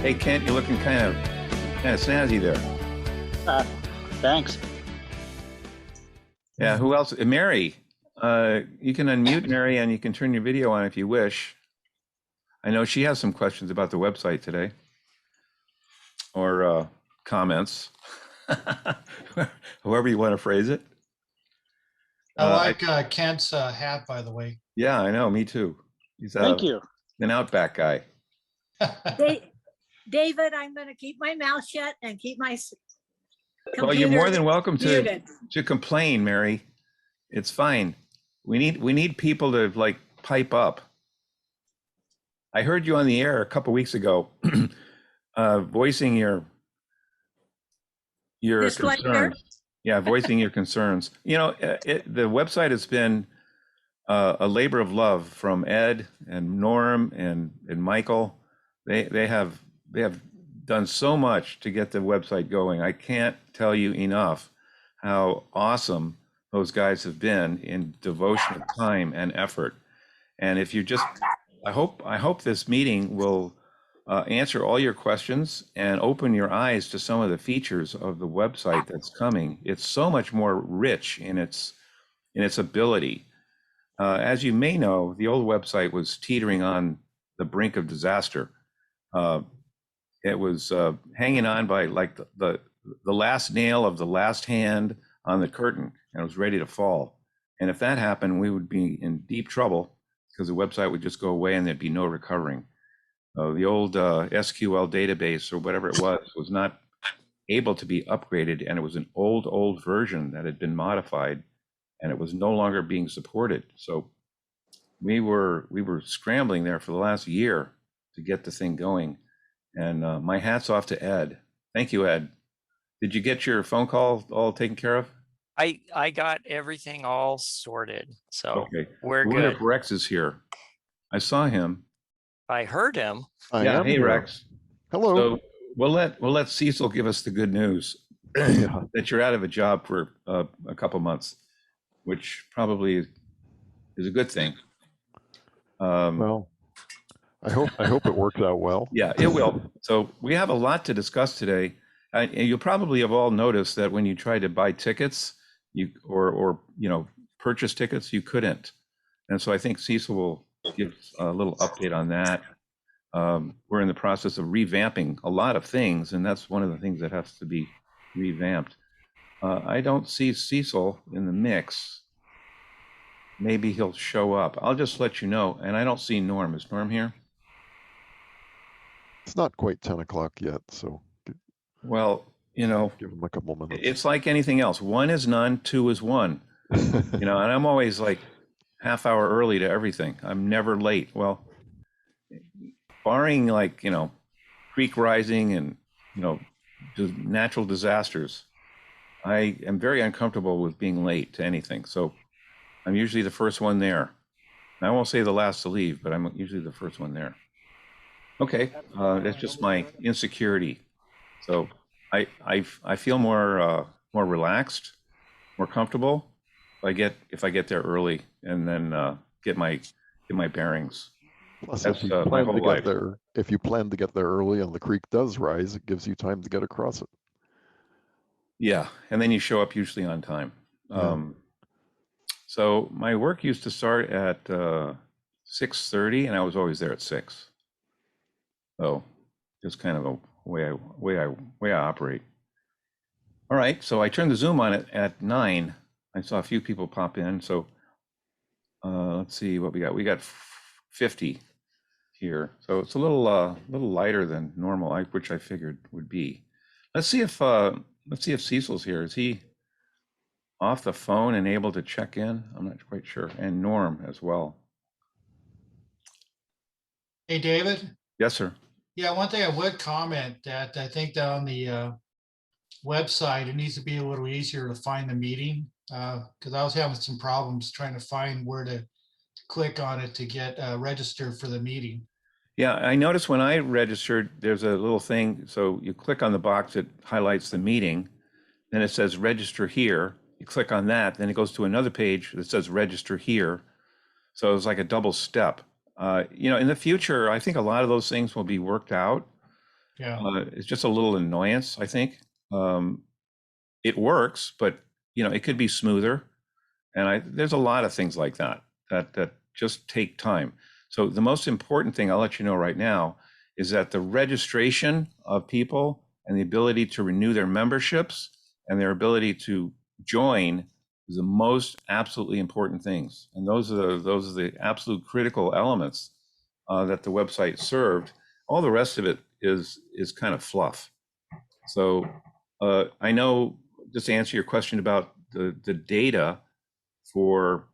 Hey, Kent, you're looking kind of snazzy there. Thanks. Yeah, who else? Mary, you can unmute Mary and you can turn your video on if you wish. I know she has some questions about the website today, or comments, however you want to phrase it. I like Kent's hat, by the way. Yeah, I know, me too. He's Thank you. an Outback guy. David, I'm going to keep my mouth shut and keep my computer Well, you're more than welcome muted. to complain, Mary. It's fine. We need people to like pipe up. I heard you on the air a couple weeks ago, voicing your concerns. Yeah, voicing your concerns. You know, the website has been a labor of love from Ed and Norm and Michael. They have done so much to get the website going. I can't tell you enough how awesome those guys have been in devotion of time and effort. And if you just, I hope this meeting will answer all your questions and open your eyes to some of the features of the website that's coming. It's so much more rich in its ability. As you may know, the old website was teetering on the brink of disaster. It was hanging on by like the last nail of the last hand on the curtain, and it was ready to fall. And if that happened, we would be in deep trouble because the website would just go away and there'd be no recovering. The old SQL database or whatever it was not able to be upgraded, and it was an old version that had been modified, and it was no longer being supported. So we were scrambling there for the last year to get the thing going. And my hat's off to Ed. Thank you, Ed. Did you get your phone call all taken care of? I got everything all sorted, so Okay. we're Wonder good. if Rex is here. I saw him. I heard him. Yeah. Hey, Rex. Hello. So we'll let Cecil give us the good news that you're out of a job for a couple months, which probably is a good thing. Well, I hope it works out well. Yeah, it will. So we have a lot to discuss today. And you'll probably have all noticed that when you try to buy tickets, or purchase tickets, you couldn't. And so I think Cecil will give a little update on that. We're in the process of revamping a lot of things, and that's one of the things that has to be revamped. I don't see Cecil in the mix. Maybe he'll show up. I'll just let you know. And I don't see Norm. Is Norm here? It's not quite 10 o'clock yet, so. Well, give him a couple minutes. It's like anything else. One is none, two is one. And I'm always like half hour early to everything. I'm never late. Well, barring like, creek rising and, natural disasters, I am very uncomfortable with being late to anything. So I'm usually the first one there. I won't say the last to leave, but I'm usually the first one there. Okay, that's just my insecurity. So I feel more relaxed, more comfortable if I get there early and then get my bearings. Plus, That's if you my plan whole to life. get there, if you plan to get there early and the creek does rise, it gives you time to get across it. Yeah, and then you show up usually on time. Yeah. So my work used to start at 6:30, and I was always there at 6. So just kind of a way I operate. All right, so I turned the Zoom on at 9. I saw a few people pop in. So let's see what we got. We got 50 here, so it's a little lighter than normal, which I figured would be. Let's see if Cecil's here. Is he off the phone and able to check in? I'm not quite sure. And Norm as well. Hey, David. Yes, sir. Yeah, one thing I would comment that I think that on the website, it needs to be a little easier to find the meeting because I was having some problems trying to find where to click on it to get registered for the meeting. Yeah, I noticed when I registered, there's a little thing. So you click on the box that highlights the meeting, then it says register here. You click on that, then it goes to another page that says register here. So it's like a double step. In the future, I think a lot of those things will be worked out. Yeah. It's just a little annoyance, I think. It works, but it could be smoother. And there's a lot of things like that just take time. So the most important thing I'll let you know right now is that the registration of people and the ability to renew their memberships and their ability to join is the most absolutely important things. And those are the absolute critical elements that the website served. All the rest of it is kind of fluff. So I know, just to answer your question about the data for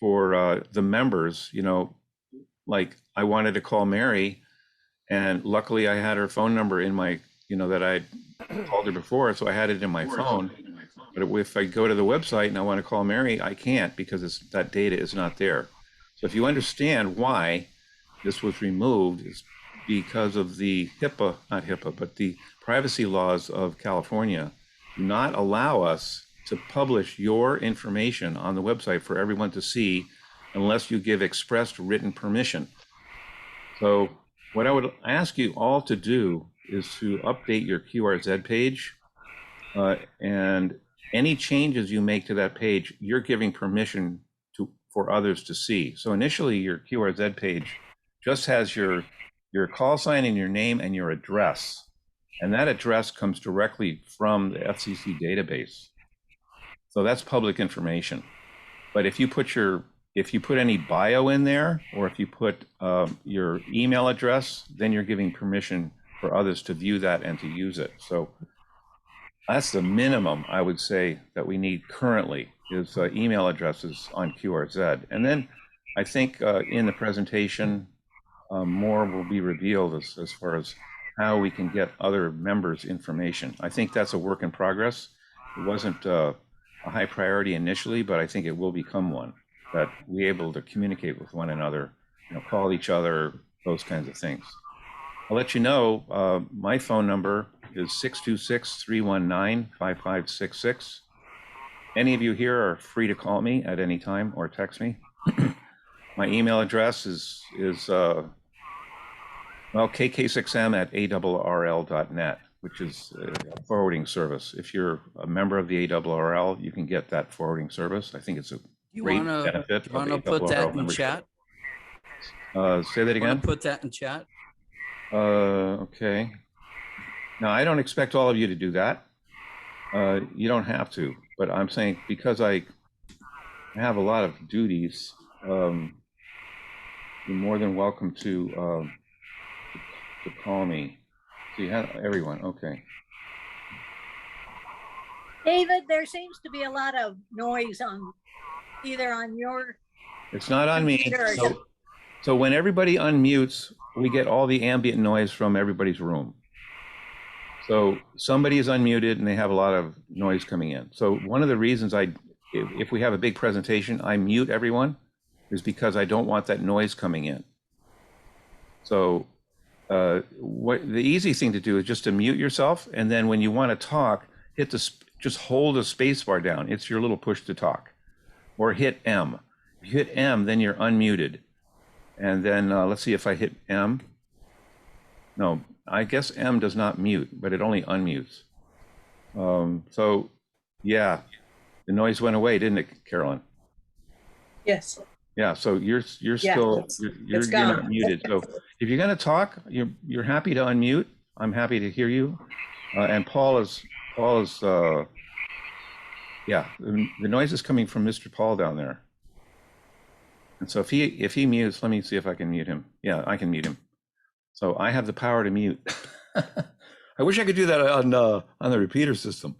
the members, like I wanted to call Mary, and luckily I had her phone number in my, that I called her before, so I had it in my phone. But if I go to the website and I want to call Mary, I can't because that data is not there. So if you understand why this was removed, is because of the not HIPAA, but the privacy laws of California do not allow us to publish your information on the website for everyone to see unless you give expressed written permission. So what I would ask you all to do is to update your QRZ page, and any changes you make to that page, you're giving permission for others to see. So initially your QRZ page just has your call sign and your name and your address. And that address comes directly from the FCC database. So that's public information. But if you put any bio in there, or if you put your email address, then you're giving permission for others to view that and to use it. So that's the minimum I would say that we need currently is email addresses on QRZ. And then I think in the presentation, more will be revealed as far as how we can get other members' information. I think that's a work in progress. It wasn't a high priority initially, but I think it will become one, that we're able to communicate with one another, call each other, those kinds of things. I'll let you know, my phone number is 626-319-5566. Any of you here are free to call me at any time or text me. My email address is KK6M@ARRL.net, which is a forwarding service. If you're a member of the ARRL, you can get that forwarding service. I think it's a great benefit of Want to put that ARRL in membership. chat? Say that again? Want to put that in chat? Okay. Now, I don't expect all of you to do that. You don't have to, but I'm saying because I have a lot of duties, you're more than welcome to call me. So you have everyone, okay. David, there seems to be a lot of noise either on your. It's not on me. computer. So when everybody unmutes, we get all the ambient noise from everybody's room. So somebody is unmuted and they have a lot of noise coming in. So one of the reasons if we have a big presentation, I mute everyone is because I don't want that noise coming in. So what the easy thing to do is just to mute yourself, and then when you want to talk, just hold a space bar down. It's your little push to talk, or hit M. If you hit M, then you're unmuted. And then let's see if I hit M. No, I guess M does not mute, but it only unmutes. So yeah, the noise went away, didn't it, Carolyn? Yes. Yeah, so you're still you're not muted. So if you're going to talk, you're happy to unmute. I'm happy to hear you. And Paul is yeah, the noise is coming from Mr. Paul down there. And so if he mutes, let me see if I can mute him. Yeah, I can mute him. So I have the power to mute. I wish I could do that on the repeater system.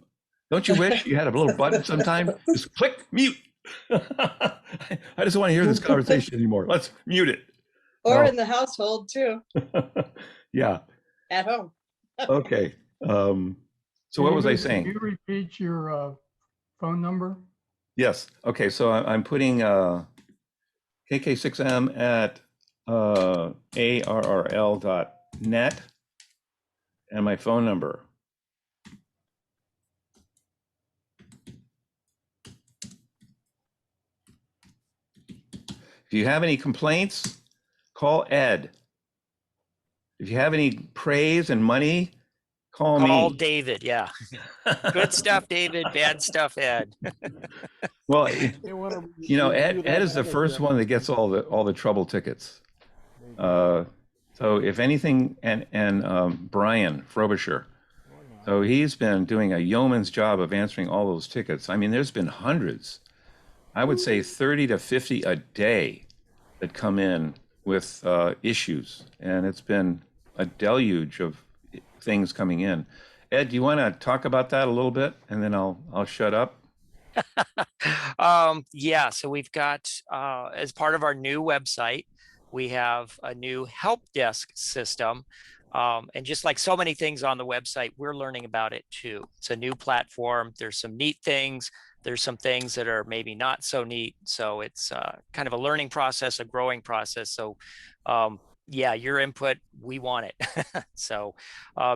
Don't you wish you had a little button sometime? Just click mute. I just don't want to hear this conversation anymore. Let's mute it. Or in the household too. Yeah. At home. Okay. So what was I saying? Can you repeat your phone number? Yes. Okay. So I'm putting KK6M at ARRL.net and my phone number. If you have any complaints, call Ed. if you have any praise and money, call Call me. David. Yeah. Good stuff, David. Bad stuff, Ed. Well, They want to you know, review Ed that is the other first one that gets all the trouble tickets. So if anything, and Brian Frobisher, so he's been doing a yeoman's job of answering all those tickets. I mean, there's been hundreds. I would say 30 to 50 a day that come in with issues, and it's been a deluge of things coming in. Ed, do you want to talk about that a little bit, and then I'll shut up? Yeah, so we've got, as part of our new website, we have a new help desk system. And just like so many things on the website, we're learning about it too. It's a new platform. There's some neat things. There's some things that are maybe not so neat. So it's kind of a learning process, a growing process. So yeah, your input, we want it. So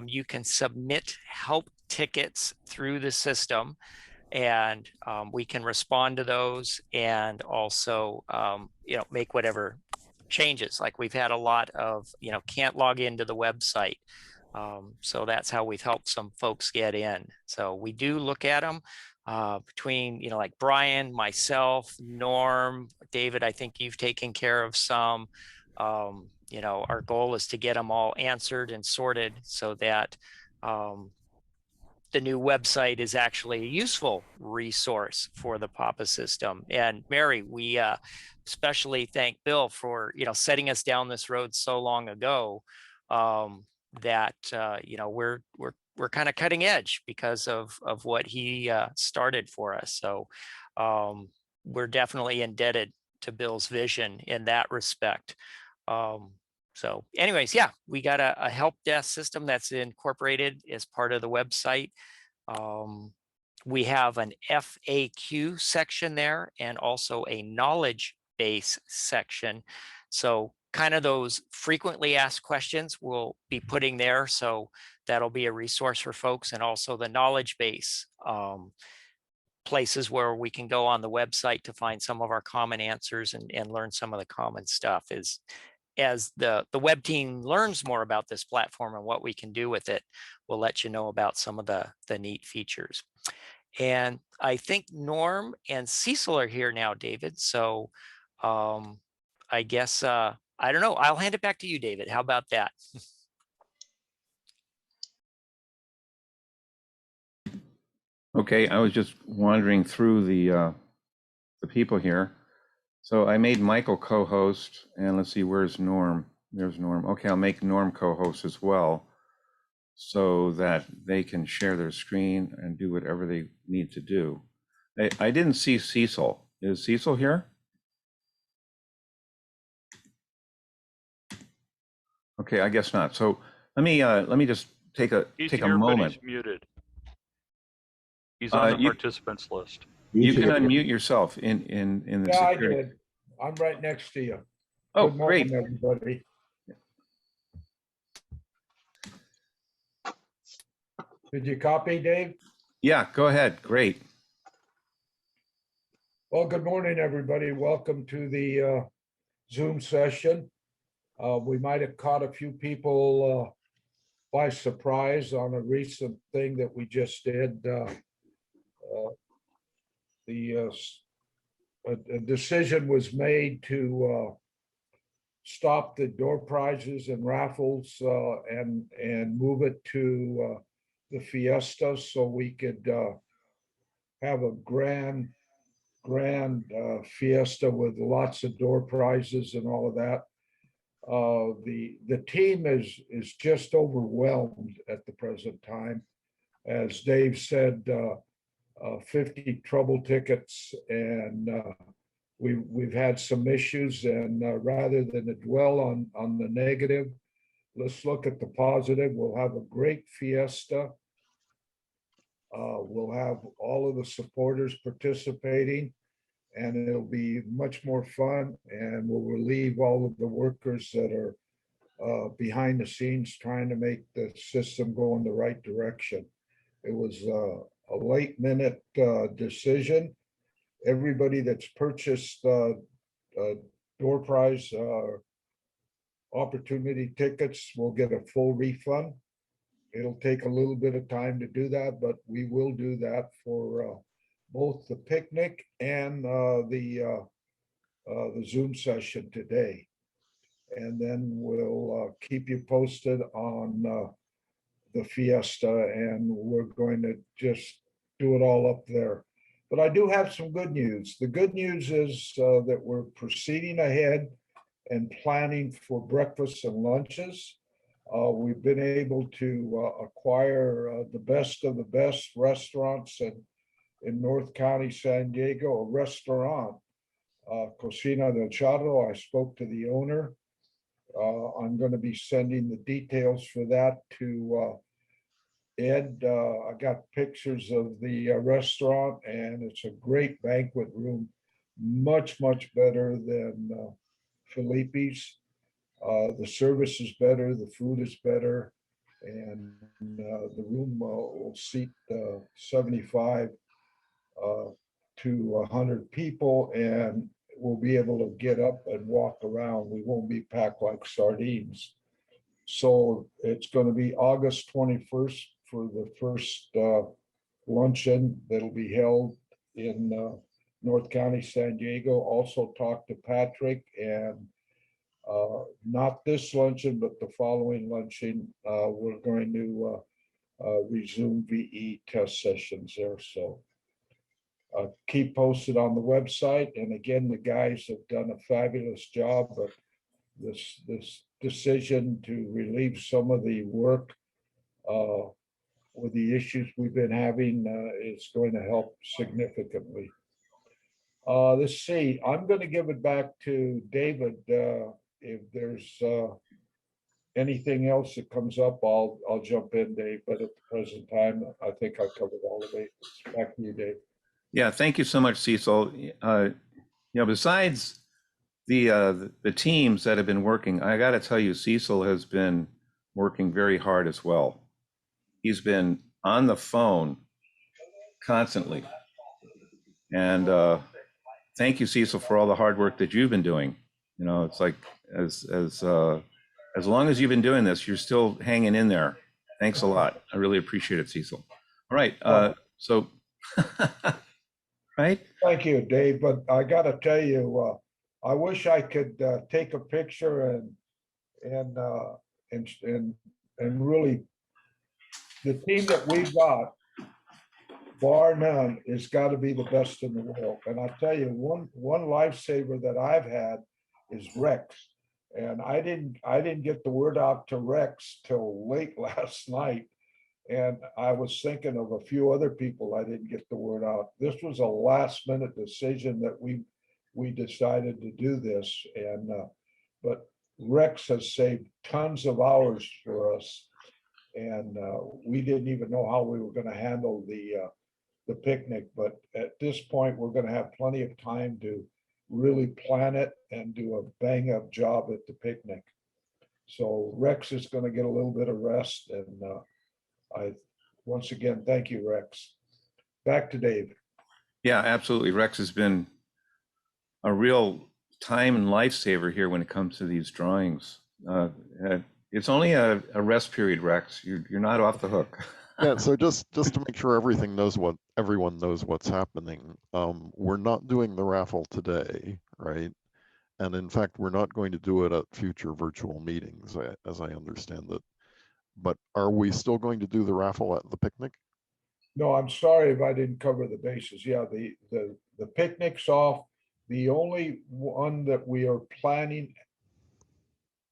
you can submit help tickets through the system, and we can respond to those, and also make whatever changes. Like we've had a lot of can't log into the website, so that's how we've helped some folks get in. So we do look at them between like Brian, myself, Norm, David. I think you've taken care of some. Our goal is to get them all answered and sorted so that the new website is actually a useful resource for the PAPA system. And Mary, we especially thank Bill for setting us down this road so long ago, that we're kind of cutting edge because of what he started for us. So we're definitely indebted to Bill's vision in that respect. So anyways, yeah, we got a help desk system that's incorporated as part of the website. We have an FAQ section there, and also a knowledge base section. So kind of those frequently asked questions we'll be putting there. So that'll be a resource for folks, and also the knowledge base places where we can go on the website to find some of our common answers and learn some of the common stuff. As the web team learns more about this platform and what we can do with it, we'll let you know about some of the neat features. And I think Norm and Cecil are here now, David. So I guess, I don't know, I'll hand it back to you, David. How about that? Okay, I was just wandering through the people here. So I made Michael co-host, and let's see, where's Norm? There's Norm. Okay, I'll make Norm co-host as well, so that they can share their screen and do whatever they need to do. I didn't see Cecil. Is Cecil here? Okay, I guess not. So let me just take a moment. He's muted. He's on the participants list. You can unmute yourself in the Yeah, security. I did. I'm right next to you. Oh, Good morning, great. everybody. Did you copy, Dave? Yeah, go ahead. Great. Well, good morning, everybody. Welcome to the Zoom session. We might have caught a few people by surprise on a recent thing that we just did. A decision was made to stop the door prizes and raffles and move it to the Fiesta, so we could have a grand Fiesta with lots of door prizes and all of that. The team is just overwhelmed at the present time. As Dave said, 50 trouble tickets, and we've had some issues, and rather than to dwell on the negative, let's look at the positive. We'll have a great Fiesta. We'll have all of the supporters participating, and it'll be much more fun, and we'll relieve all of the workers that are behind the scenes trying to make the system go in the right direction. It was a late minute decision. Everybody that's purchased door prize opportunity tickets will get a full refund. It'll take a little bit of time to do that, but we will do that for both the picnic and the Zoom session today. And then we'll keep you posted on the fiesta, and we're going to just do it all up there. But I do have some good news. The good news is that we're proceeding ahead and planning for breakfasts and lunches. We've been able to acquire the best of the best restaurants in North County, San Diego, a restaurant, Cocina del Charro. I spoke to the owner. I'm going to be sending the details for that to Ed. I got pictures of the restaurant, and it's a great banquet room, much, much better than Felipe's. The service is better, the food is better, and the room will seat 75 to 100 people, and we'll be able to get up and walk around. We won't be packed like sardines. So it's going to be August 21st for the first luncheon that'll be held in North County, San Diego. Also talked to Patrick, and not this luncheon, but the following luncheon, we're going to resume VE test sessions there. So keep posted on the website. And again, the guys have done a fabulous job. But this decision to relieve some of the work with the issues we've been having is going to help significantly. Let's see. I'm going to give it back to David. If there's anything else that comes up, I'll jump in, Dave. But at the present time, I think I covered all of it. Back to you, Dave. Yeah, thank you so much, Cecil. Besides the teams that have been working, I got to tell you, Cecil has been working very hard as well. He's been on the phone constantly, and thank you, Cecil, for all the hard work that you've been doing. It's like as long as you've been doing this, you're still hanging in there. Thanks a lot. I really appreciate it, Cecil. All right, so right. Thank you, Dave. But I got to tell you, I wish I could take a picture and really, the team that we've got, bar none, has got to be the best in the world. And I tell you, one lifesaver that I've had is Rex. And I didn't get the word out to Rex till late last night. And I was thinking of a few other people I didn't get the word out. This was a last minute decision that we decided to do this. And but Rex has saved tons of hours for us. And we didn't even know how we were going to handle the picnic. But at this point, we're going to have plenty of time to really plan it and do a bang up job at the picnic. So Rex is going to get a little bit of rest. And once again, thank you, Rex. Back to Dave. Yeah, absolutely. Rex has been a real time and lifesaver here when it comes to these drawings. It's only a rest period, Rex. You're not off the hook. Yeah, so just to make sure everyone knows what's happening, we're not doing the raffle today, right? And in fact, we're not going to do it at future virtual meetings, as I understand it. But are we still going to do the raffle at the picnic? No, I'm sorry if I didn't cover the bases. Yeah, the picnic's off. The only one that we are planning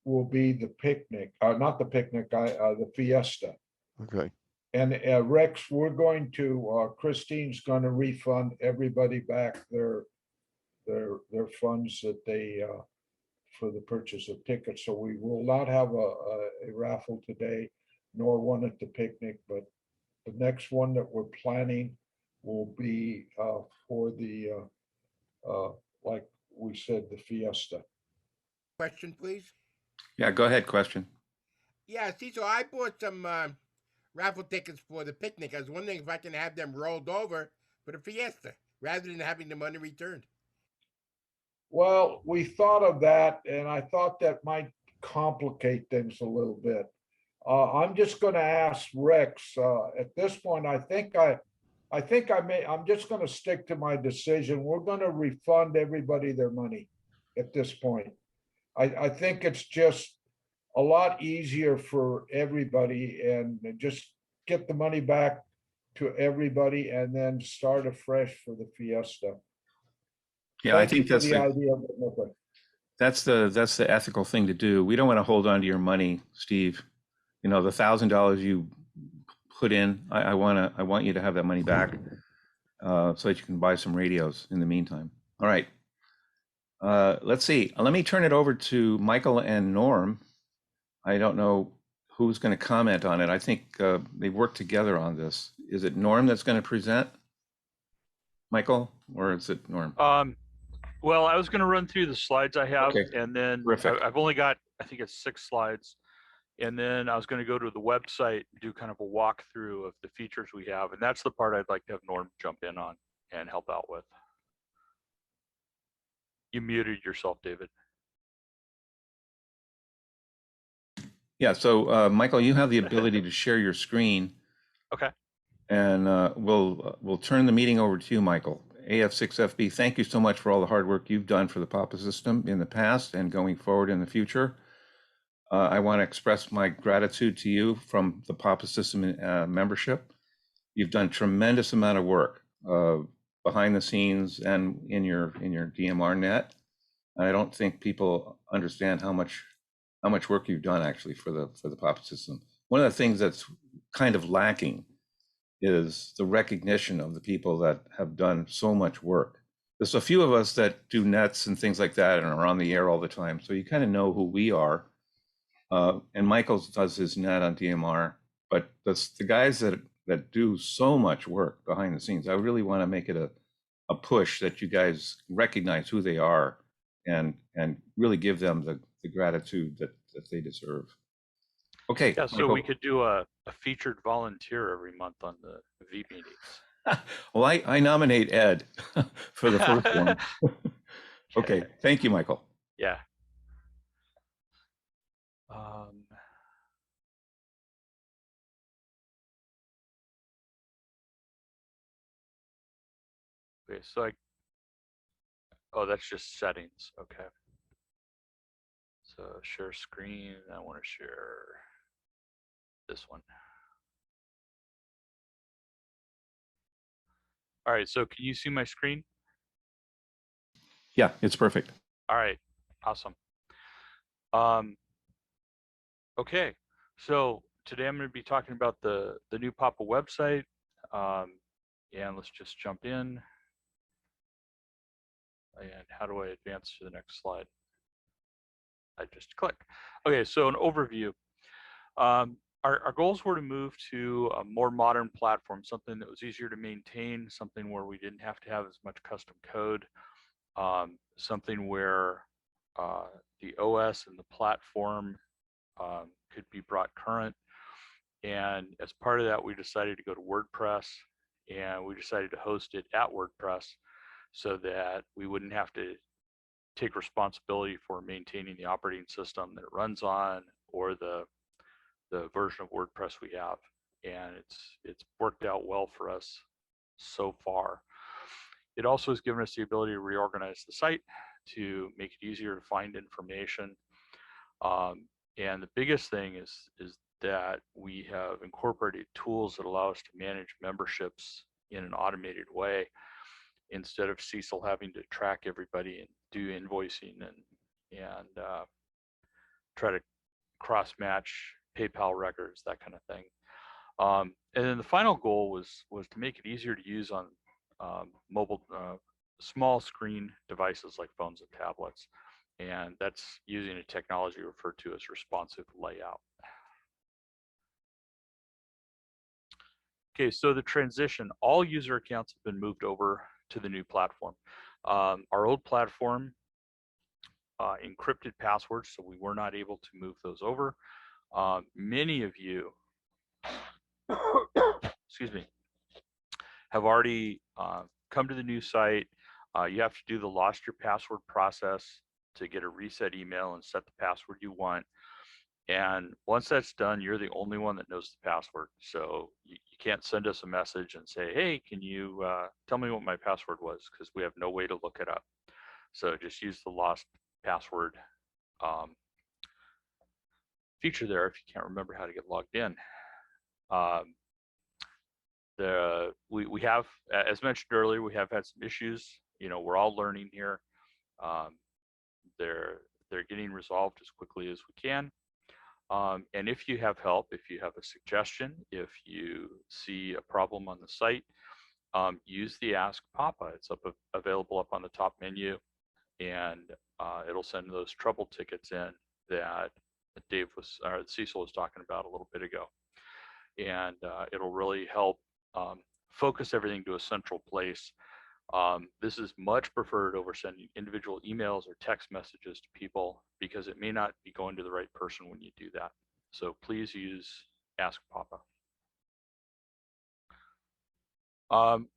will be the picnic, not the picnic, the fiesta. Okay. And Rex, we're going to, Christine's going to refund everybody back their funds that they, for the purchase of tickets. So we will not have a raffle today, nor one at the picnic, but the next one that we're planning will be for the, like we said, the fiesta. Question, please. Yeah, go ahead. Question. Yeah, see, so I bought some raffle tickets for the picnic. I was wondering if I can have them rolled over for the fiesta rather than having the money returned. Well, we thought of that, and I thought that might complicate things a little bit. I'm just going to ask Rex, at this point, I'm just going to stick to my decision. We're going to refund everybody their money at this point. I think it's just a lot easier for everybody and just get the money back to everybody and then start afresh for the fiesta. Yeah, I Thank you think for that's the idea. that's the ethical thing to do. We don't want to hold on to your money, Steve. You know, the $1,000 you put in, I want you to have that money back, so that you can buy some radios in the meantime. All right. Let's see. Let me turn it over to Michael and Norm. I don't know who's going to comment on it. I think they worked together on this. Is it Norm that's going to present, Michael, or is it Norm? Well, I was going to run through the slides I have, Okay. and then Terrific. I've only got, I think it's 6 slides. And then I was going to go to the website, do kind of a walkthrough of the features we have. And that's the part I'd like to have Norm jump in on and help out with. You muted yourself, David. Yeah, so Michael, you have the ability to share your screen. Okay. And we'll turn the meeting over to you, Michael. AF6FB, thank you so much for all the hard work you've done for the PAPA system in the past and going forward in the future. I want to express my gratitude to you from the PAPA system membership. You've done tremendous amount of work behind the scenes and in your DMR net. I don't think people understand how much work you've done actually for the PAPA system. One of the things that's kind of lacking is the recognition of the people that have done so much work. There's a few of us that do nets and things like that and are on the air all the time, so you kind of know who we are. And Michael does his net on DMR, but the guys that do so much work behind the scenes, I really want to make it a push that you guys recognize who they are and really give them the gratitude that they deserve. Okay. Yeah, so Michael. we could do a featured volunteer every month on the vMeetings. Well, I nominate Ed for the first one. Okay, thank you, Michael. Yeah. Okay, so oh, that's just settings. Okay. So share screen. I want to share this one. All right, so can you see my screen? Yeah, it's perfect. All right, awesome. Okay, so today I'm going to be talking about the new PAPA website. And let's just jump in. And how do I advance to the next slide? I just click. Okay, so an overview. Our goals were to move to a more modern platform, something that was easier to maintain, something where we didn't have to have as much custom code, something where the OS and the platform could be brought current. And as part of that, we decided to go to WordPress, and we decided to host it at WordPress so that we wouldn't have to take responsibility for maintaining the operating system that it runs on or the version of WordPress we have. And it's worked out well for us so far. It also has given us the ability to reorganize the site to make it easier to find information. And the biggest thing is that we have incorporated tools that allow us to manage memberships in an automated way instead of Cecil having to track everybody and do invoicing and try to cross-match PayPal records, that kind of thing. And then the final goal was to make it easier to use on mobile, small screen devices like phones and tablets. And that's using a technology referred to as responsive layout. Okay, so the transition, all user accounts have been moved over to the new platform. Our old platform encrypted passwords, so we were not able to move those over. Many of you, excuse me, have already come to the new site. You have to do the lost your password process to get a reset email and set the password you want. And once that's done, you're the only one that knows the password. So you can't send us a message and say, hey, can you tell me what my password was? Because we have no way to look it up. So just use the lost password feature there if you can't remember how to get logged in. We have, as mentioned earlier, we have had some issues. You know, we're all learning here. They're getting resolved as quickly as we can. And if you have help, if you have a suggestion, if you see a problem on the site, use the Ask Papa. It's available up on the top menu, and it'll send those trouble tickets in that Cecil was talking about a little bit ago. And it'll really help focus everything to a central place. This is much preferred over sending individual emails or text messages to people because it may not be going to the right person when you do that. So please use Ask Papa.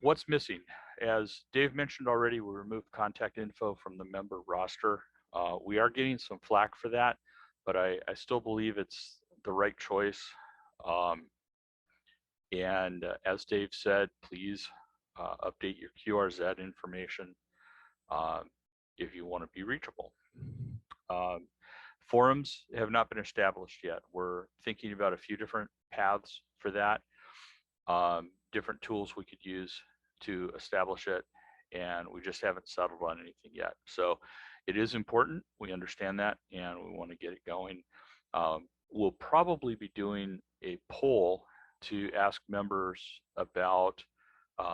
What's missing? As Dave mentioned already, we removed contact info from the member roster. We are getting some flack for that, but I still believe it's the right choice. And as Dave said, please update your QRZ information if you want to be reachable. Forums have not been established yet. We're thinking about a few different paths for that, different tools we could use to establish it, and we just haven't settled on anything yet. So it is important, we understand that, and we want to get it going. We'll probably be doing a poll to ask members about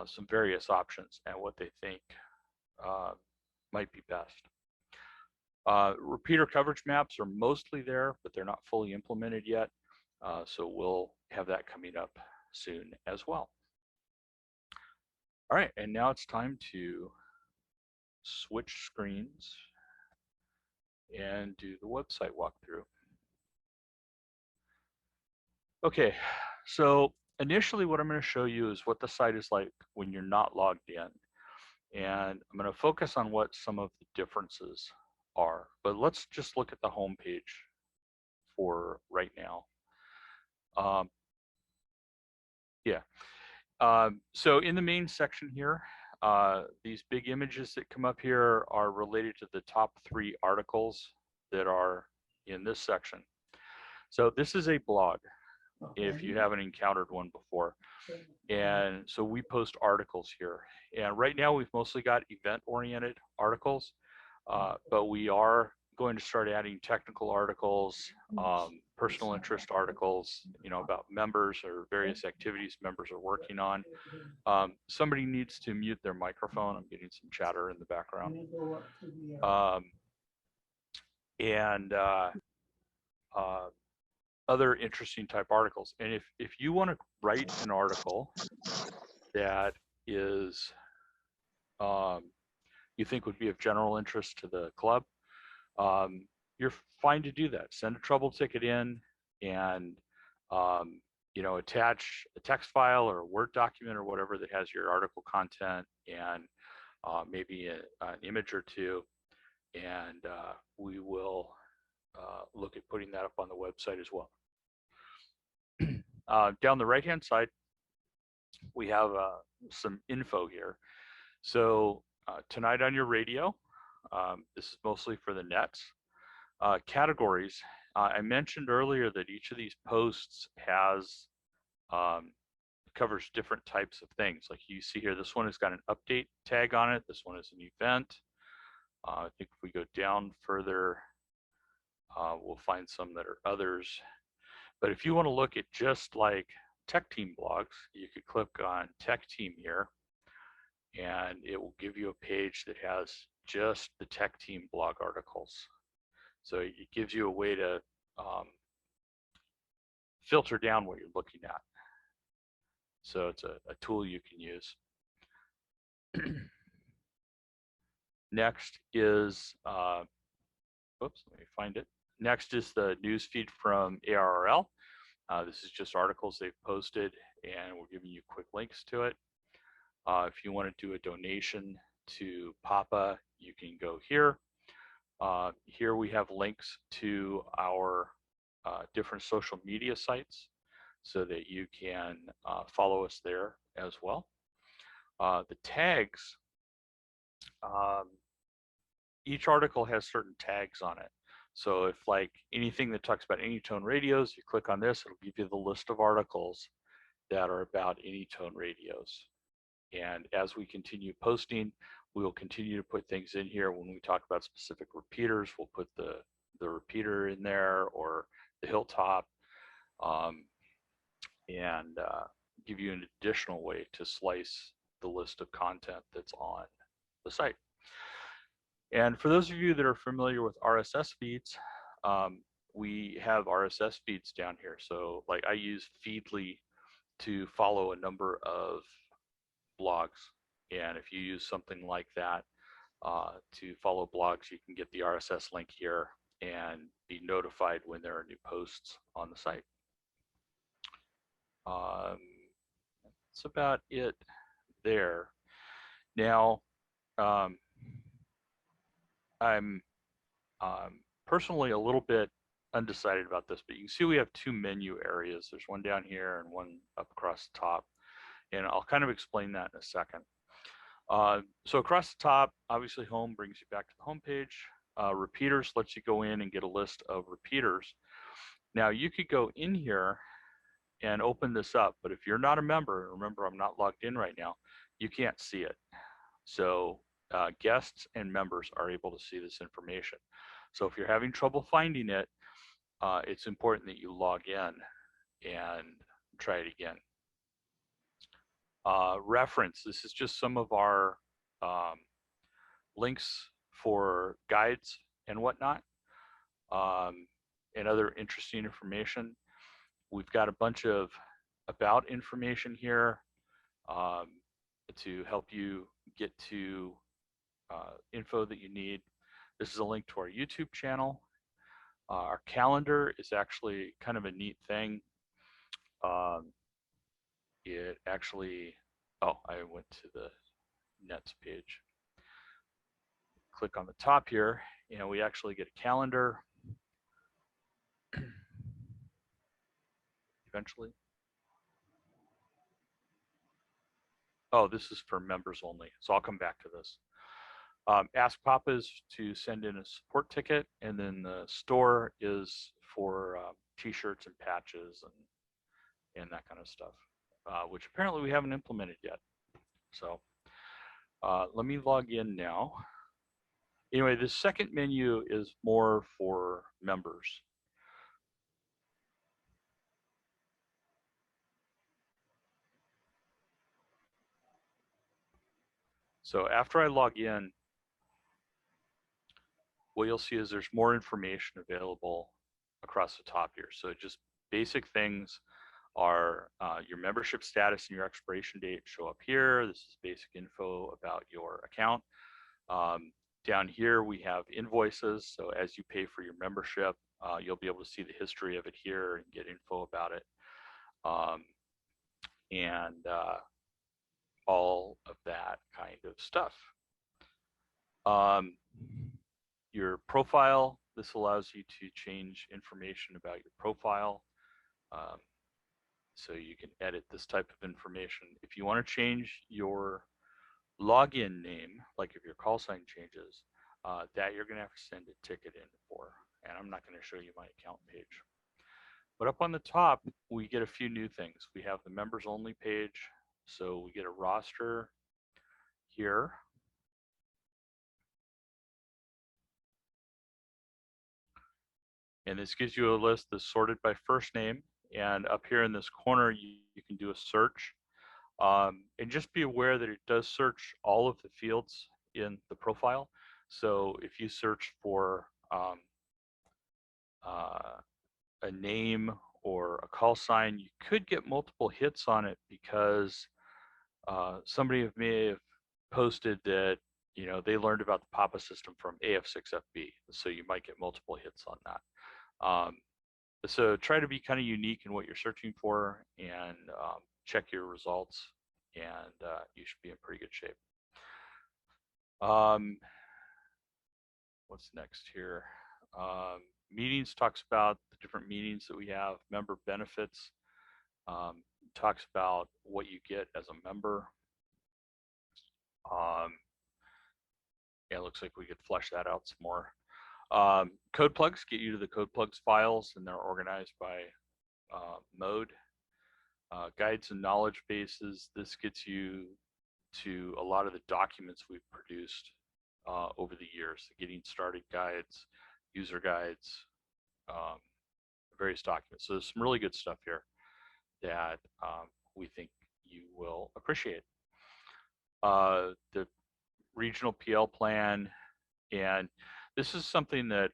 some various options and what they think might be best. Repeater coverage maps are mostly there, but they're not fully implemented yet. So we'll have that coming up soon as well. All right, and now it's time to switch screens and do the website walkthrough. Okay, so initially what I'm going to show you is what the site is like when you're not logged in. And I'm going to focus on what some of the differences are. But let's just look at the home page for right now. So in the main section here, these big images that come up here are related to the top 3 articles that are in this section. So this is a blog, if you haven't encountered one before. And so we post articles here. And right now we've mostly got event-oriented articles, but we are going to start adding technical articles, personal interest articles, you know, about members or various activities members are working on. Somebody needs to mute their microphone. I'm getting some chatter in the background. Other interesting type articles. And if you want to write an article that is you think would be of general interest to the club, you're fine to do that. Send a trouble ticket in and you know, attach a text file or a Word document or whatever that has your article content and maybe an image or two, and we will look at putting that up on the website as well. Down the right hand side, we have some info here. So tonight on your radio, this is mostly for the nets. Categories, I mentioned earlier that each of these posts has covers different types of things. Like you see here, this one has got an update tag on it. This one is an event. I think if we go down further, we'll find some that are others. But if you want to look at just like tech team blogs, you could click on tech team here, and it will give you a page that has just the tech team blog articles. So it gives you a way to filter down what you're looking at. So it's a tool you can use. Next is, oops, let me find it. Next is the news feed from ARRL. This is just articles they've posted, and we're giving you quick links to it. If you want to do a donation to Papa, you can go here. Here we have links to our different social media sites so that you can follow us there as well. The tags, each article has certain tags on it. So if like anything that talks about Anytone radios, you click on this, it'll give you the list of articles that are about Anytone radios. And as we continue posting, we will continue to put things in here. When we talk about specific repeaters, we'll put the repeater in there or the Hilltop, and give you an additional way to slice the list of content that's on the site. And for those of you that are familiar with RSS feeds, we have RSS feeds down here. So like I use Feedly to follow a number of blogs. And if you use something like that to follow blogs, you can get the RSS link here and be notified when there are new posts on the site. That's about it there. Now, I'm personally a little bit undecided about this, but you can see we have two menu areas. There's one down here and one up across the top. And I'll kind of explain that in a second. So across the top, obviously home brings you back to the home page. Repeaters lets you go in and get a list of repeaters. Now you could go in here and open this up, but if you're not a member, remember I'm not logged in right now, you can't see it. So guests and members are able to see this information. So if you're having trouble finding it, it's important that you log in and try it again. Reference, this is just some of our links for guides and whatnot, and other interesting information. We've got a bunch of about information here to help you get to info that you need. This is a link to our YouTube channel. Our calendar is actually kind of a neat thing. It actually, oh, I went to the Nets page. Click on the top here, and we actually get a calendar. Eventually. Oh, this is for members only, so I'll come back to this. Ask Papa's to send in a support ticket, and then the store is for t-shirts and patches and that kind of stuff, which apparently we haven't implemented yet. So let me log in now. Anyway, this second menu is more for members. So after I log in, what you'll see is there's more information available across the top here. So just basic things are your membership status and your expiration date show up here. This is basic info about your account. Down here we have invoices. So as you pay for your membership, you'll be able to see the history of it here and get info about it. And all of that kind of stuff. Your profile, this allows you to change information about your profile. So you can edit this type of information. If you want to change your login name, like if your call sign changes, that you're going to have to send a ticket in for. And I'm not going to show you my account page. But up on the top, we get a few new things. We have the members only page. So we get a roster here. And this gives you a list that's sorted by first name. And up here in this corner, you can do a search. And just be aware that it does search all of the fields in the profile. So if you search for a name or a call sign, you could get multiple hits on it because somebody may have posted that they learned about the Papa system from AF6FB. So you might get multiple hits on that. So try to be kind of unique in what you're searching for and check your results, and you should be in pretty good shape. What's next here? Meetings talks about the different meetings that we have. Member benefits talks about what you get as a member. Yeah, it looks like we could flesh that out some more. Code plugs get you to the code plugs files, and they're organized by mode. Guides and knowledge bases, this gets you to a lot of the documents we've produced over the years, the getting started guides, user guides, various documents. So there's some really good stuff here that we think you will appreciate. The regional PL plan, and this is something that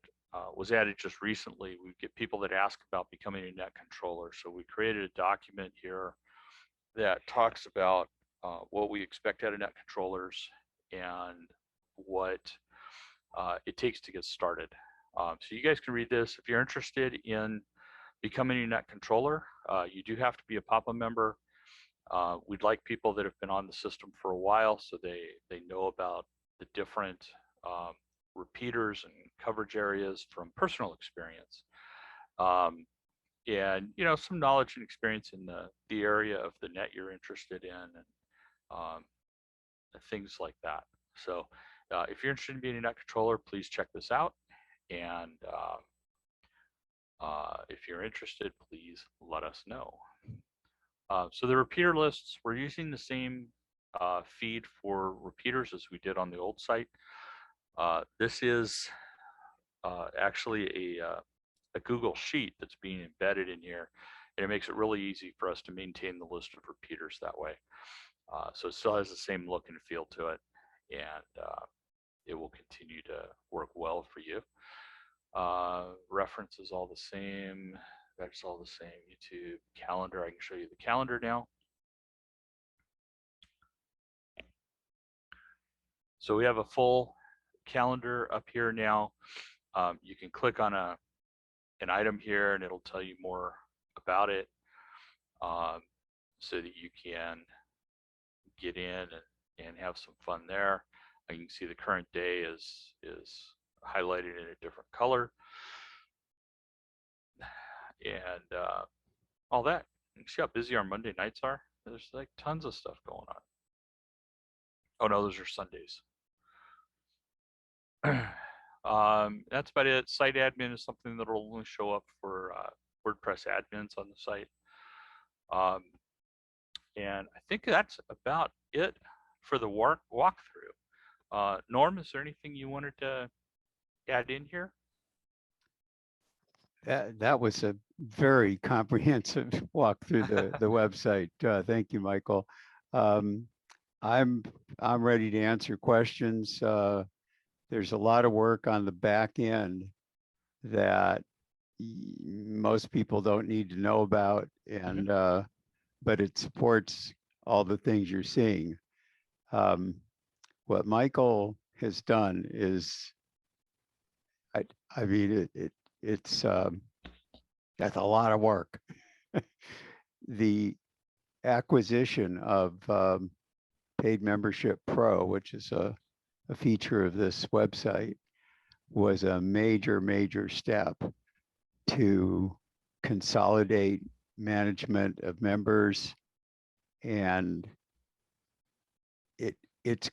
was added just recently. We get people that ask about becoming a net controller. So we created a document here that talks about what we expect out of net controllers and what it takes to get started. So you guys can read this. If you're interested in becoming a net controller, you do have to be a PAPA member. We'd like people that have been on the system for a while so they know about the different repeaters and coverage areas from personal experience. And some knowledge and experience in the area of the net you're interested in, and things like that. So if you're interested in being a net controller, please check this out. And if you're interested, please let us know. So the repeater lists, we're using the same feed for repeaters as we did on the old site. This is actually a Google Sheet that's being embedded in here, and it makes it really easy for us to maintain the list of repeaters that way. So it still has the same look and feel to it, and it will continue to work well for you. Reference is all the same. That's all the same. YouTube calendar, I can show you the calendar now. So we have a full calendar up here now. You can click on an item here and it'll tell you more about it, so that you can get in and have some fun there. You can see the current day is highlighted in a different color, and all that. You see how busy our Monday nights are? There's like tons of stuff going on. Oh no, those are Sundays. That's about it. Site admin is something that will only show up for WordPress admins on the site. And I think that's about it for the walkthrough. Norm, is there anything you wanted to add in here? That was a very comprehensive walk through the website. Thank you, Michael. I'm ready to answer questions. There's a lot of work on the back end that most people don't need to know about, and but it supports all the things you're seeing. What Michael has done is, I mean, it's that's a lot of work. The acquisition of Paid Membership Pro, which is a feature of this website, was a major step to consolidate management of members, and it's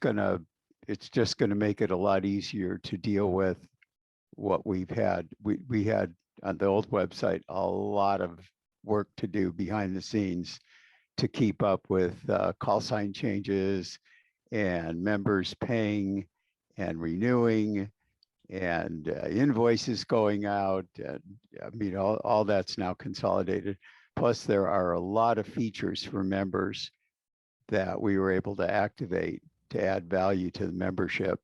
just gonna make it a lot easier to deal with what we've had. We had on the old website a lot of work to do behind the scenes to keep up with call sign changes and members paying and renewing and invoices going out. And I mean, all that's now consolidated. Plus, there are a lot of features for members that we were able to activate to add value to the membership.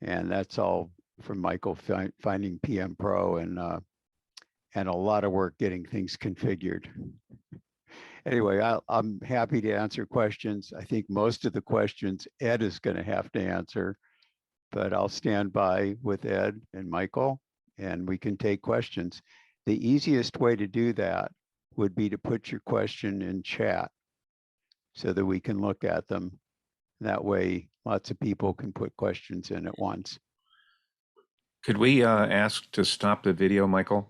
And that's all from Michael finding PM Pro and a lot of work getting things configured. Anyway, I'm happy to answer questions. I think most of the questions Ed is going to have to answer, but I'll stand by with Ed and Michael, and we can take questions. The easiest way to do that would be to put your question in chat so that we can look at them. That way, lots of people can put questions in at once. Could we ask to stop the video, Michael?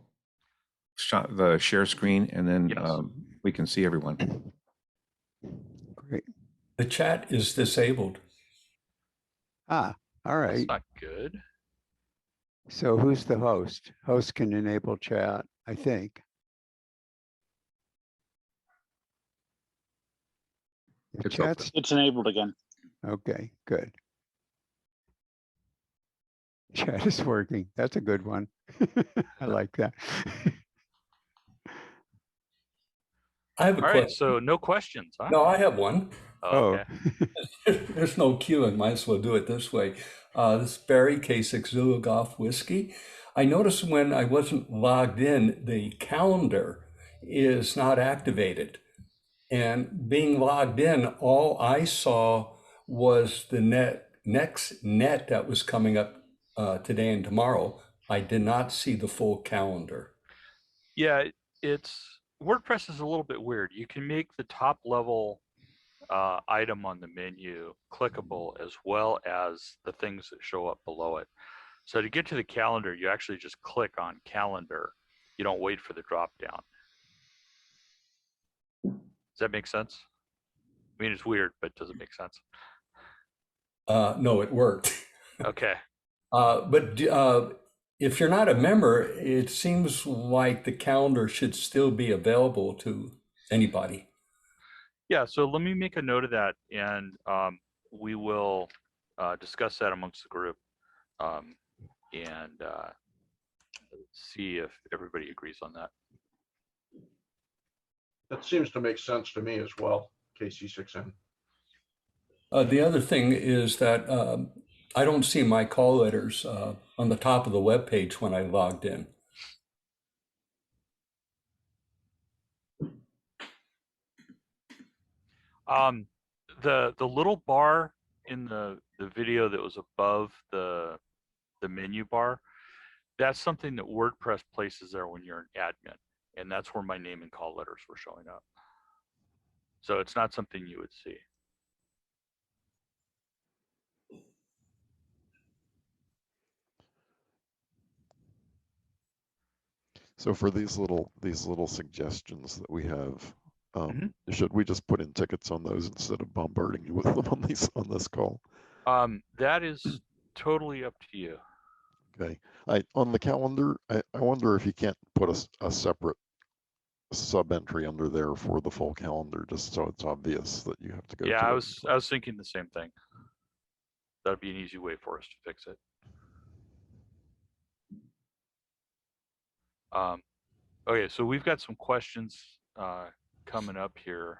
Stop the share screen, and then Yes. we can see everyone. Great. The chat is disabled. Ah, all That's right. not good. So who's the host? Host can enable chat, I think. If It's chat's It's enabled again. okay, good. Chat is working. That's a good one. I like that. I have a All right, question. so no questions, huh? No, I have one. Oh, okay. There's no queuing. Might as well do it this way. This is Barry, K6 Zulu Golf Whiskey. I noticed when I wasn't logged in, the calendar is not activated. And being logged in, all I saw was the next net that was coming up today and tomorrow. I did not see the full calendar. Yeah, it's WordPress is a little bit weird. You can make the top level item on the menu clickable as well as the things that show up below it. So to get to the calendar, you actually just click on calendar. You don't wait for the drop down. Does that make sense? I mean, it's weird, but does it make sense? No, it worked. Okay. But if you're not a member, it seems like the calendar should still be available to anybody. Yeah, so let me make a note of that, and we will discuss that amongst the group and see if everybody agrees on that. That seems to make sense to me as well, KC6N. The other thing is that I don't see my call letters on the top of the web page when I logged in. The little bar in the video that was above the menu bar, that's something that WordPress places there when you're an admin, and that's where my name and call letters were showing up. So it's not something you would see. So for these little suggestions that we have, should we just put in tickets on those instead of bombarding you with them on this call? That is totally up to you. Okay. On the calendar, I wonder if you can't put a separate sub entry under there for the full calendar, just so it's obvious that you have to go. Yeah, to I was thinking the same thing. That'd be an easy way for us to fix it. Okay, so we've got some questions coming up here.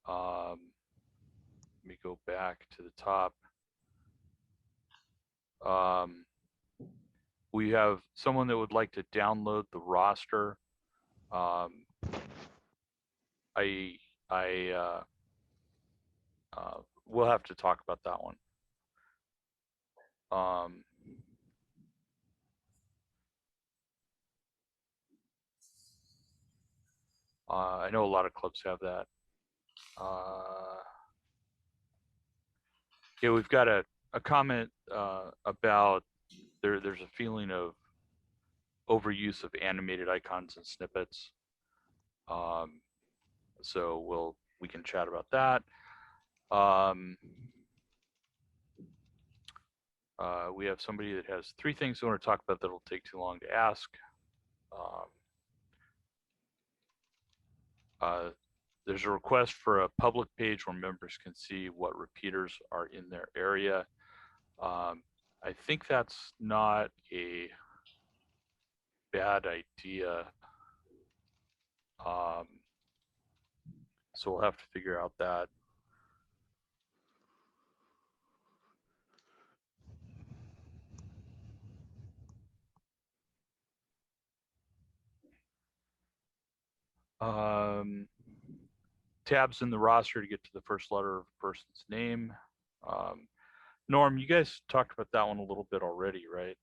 Let me go back to the top. We have someone that would like to download the roster. We'll have to talk about that one. I know a lot of clubs have that. Yeah, we've got a comment about there's a feeling of overuse of animated icons and snippets. So we can chat about that. We have somebody that has 3 things they want to talk about that'll take too long to ask. There's a request for a public page where members can see what repeaters are in their area. I think that's not a bad idea. So we'll have to figure out that. Tabs in the roster to get to the first letter of a person's name. Norm, you guys talked about that one a little bit already, right?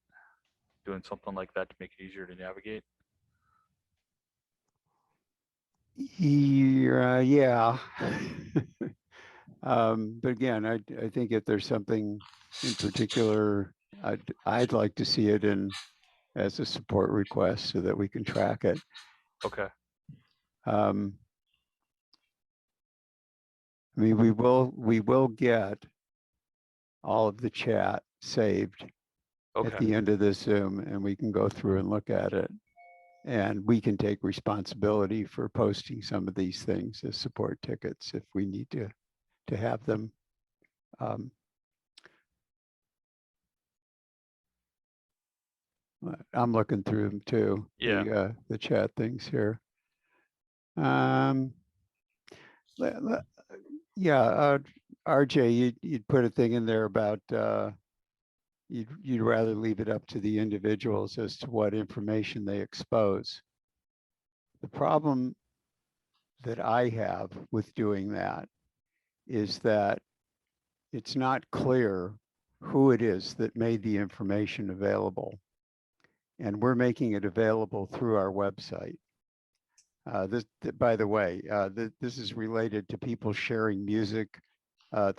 Doing something like that to make it easier to navigate. Yeah. But again, I think if there's something in particular I'd like to see it in as a support request so that we can track it. Okay. I mean, we will get all of the chat saved at Okay. the end of this Zoom, and we can go through and look at it. And we can take responsibility for posting some of these things as support tickets if we need to have them. I'm looking through them too. Yeah. The chat things here. Yeah, RJ, you'd put a thing in there about you'd rather leave it up to the individuals as to what information they expose. The problem that I have with doing that is that it's not clear who it is that made the information available. And we're making it available through our website. By the way, this is related to people sharing music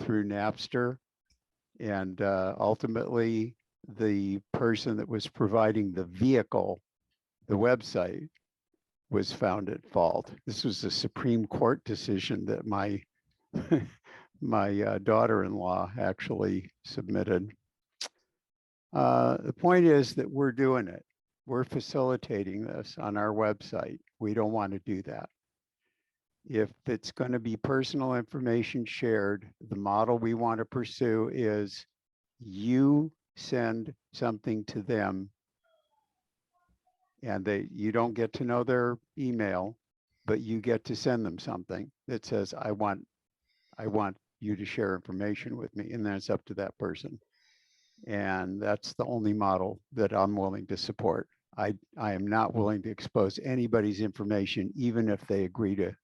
through Napster. And ultimately, the person that was providing the vehicle, the website, was found at fault. This was a Supreme Court decision that my my daughter-in-law actually submitted. The point is that we're doing it. We're facilitating this on our website. We don't want to do that. If it's going to be personal information shared, the model we want to pursue is you send something to them and you don't get to know their email, but you get to send them something that says, I want you to share information with me, and then it's up to that person. And that's the only model that I'm willing to support. I am not willing to expose anybody's information, even if they agree to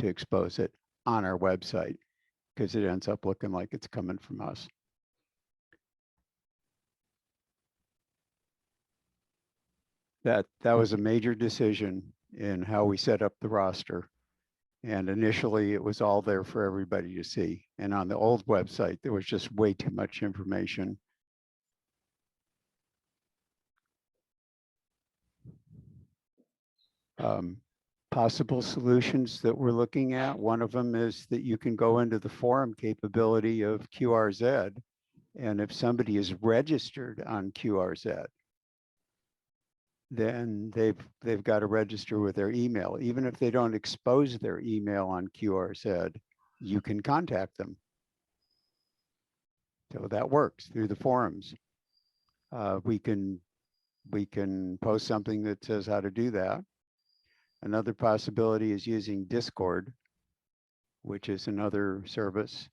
expose it on our website, because it ends up looking like it's coming from us. That was a major decision in how we set up the roster. And initially it was all there for everybody to see. And on the old website, there was just way too much information. Possible solutions that we're looking at. One of them is that you can go into the forum capability of QRZ. And if somebody is registered on QRZ, then they've got to register with their email. Even if they don't expose their email on QRZ, you can contact them. So that works through the forums. We can post something that says how to do that. Another possibility is using Discord, which is another service,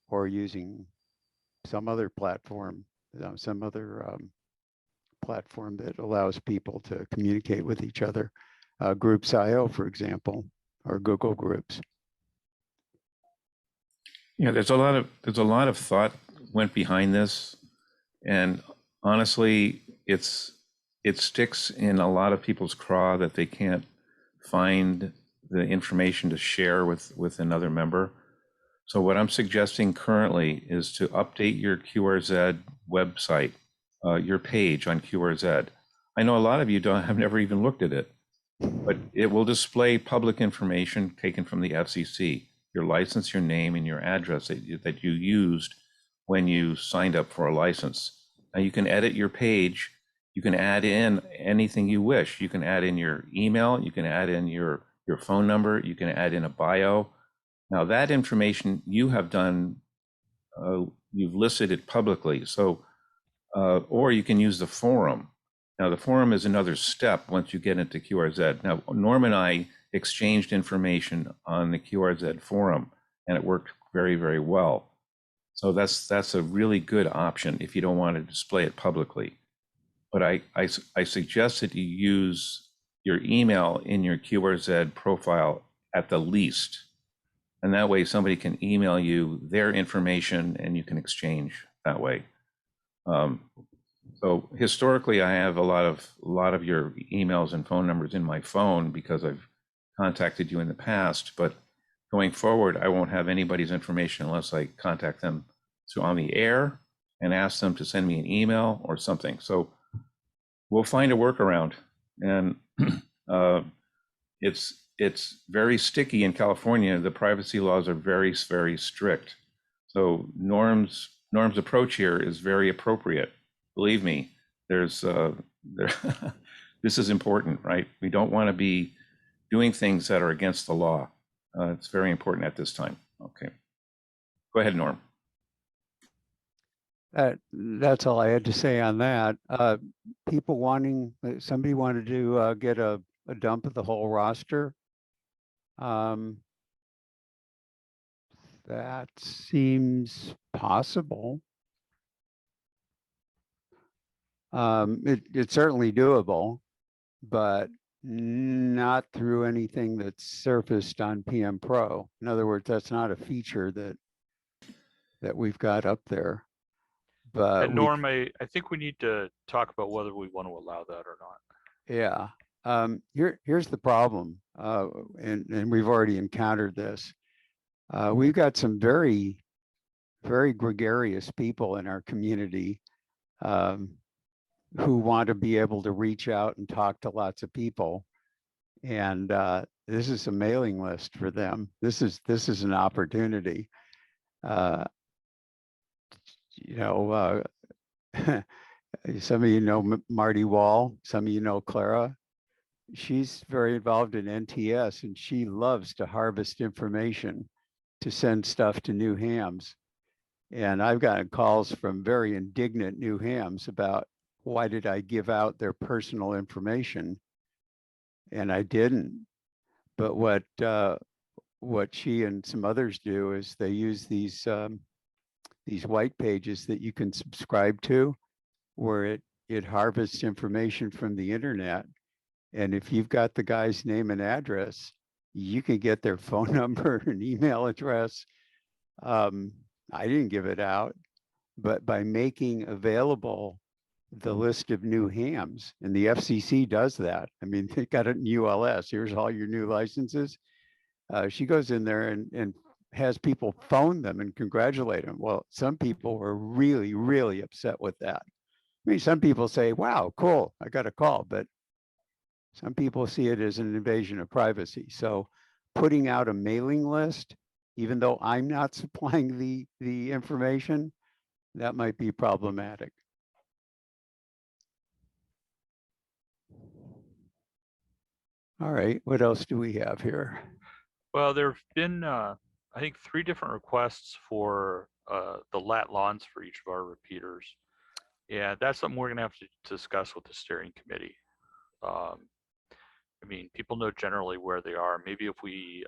or using some other platform, some other platform that allows people to communicate with each other. Groups.io, for example, or Google Groups. Yeah, there's a lot of thought went behind this, and honestly, it sticks in a lot of people's craw that they can't find the information to share with another member. So what I'm suggesting currently is to update your QRZ website, your page on QRZ. I know a lot of you have never even looked at it, but it will display public information taken from the FCC, your license, your name, and your address that you used when you signed up for a license. Now you can edit your page. You can add in anything you wish. You can add in your email. You can add in your phone number. You can add in a bio. Now that information you have done, you've listed it publicly. So, or you can use the forum. Now the forum is another step once you get into QRZ. Now Norm and I exchanged information on the QRZ forum, and it worked very, very well. So that's a really good option if you don't want to display it publicly. But I suggest that you use your email in your QRZ profile at the least. And that way somebody can email you their information and you can exchange that way. So historically, I have a lot of your emails and phone numbers in my phone because I've contacted you in the past, but going forward, I won't have anybody's information unless I contact them on the air and ask them to send me an email or something. So we'll find a workaround. And it's very sticky in California. The privacy laws are very, very strict. So Norm's approach here is very appropriate. Believe me, this is important, right? We don't want to be doing things that are against the law. It's very important at this time. Okay. Go ahead, Norm. That's all I had to say on that. People wanting, somebody wanted to get a dump of the whole roster. That seems possible. It's certainly doable, but not through anything that's surfaced on PM Pro. In other words, that's not a feature that we've got up there. But And Norm, I think we need to talk about whether we want to allow that or not. yeah. Here's the problem, and we've already encountered this. We've got some very, very gregarious people in our community who want to be able to reach out and talk to lots of people. And this is a mailing list for them. This is an opportunity. You know, some of you know Marty Wall, some of you know Clara. She's very involved in NTS, and she loves to harvest information to send stuff to new hams. And I've gotten calls from very indignant new hams about why did I give out their personal information? And I didn't. But what she and some others do is they use these white pages that you can subscribe to, where it harvests information from the internet. And if you've got the guy's name and address, you can get their phone number and email address. I didn't give it out, but by making available the list of new hams, and the FCC does that. I mean, they got it in ULS. Here's all your new licenses. She goes in there and has people phone them and congratulate them. Well, some people were really, really upset with that. I mean, some people say, wow, cool, I got a call, but some people see it as an invasion of privacy. So putting out a mailing list, even though I'm not supplying the information, that might be problematic. All right, what else do we have here? Well, there have been, I think, 3 different requests for the lat lawns for each of our repeaters. Yeah, that's something we're going to have to discuss with the steering committee. I mean, people know generally where they are. Maybe if we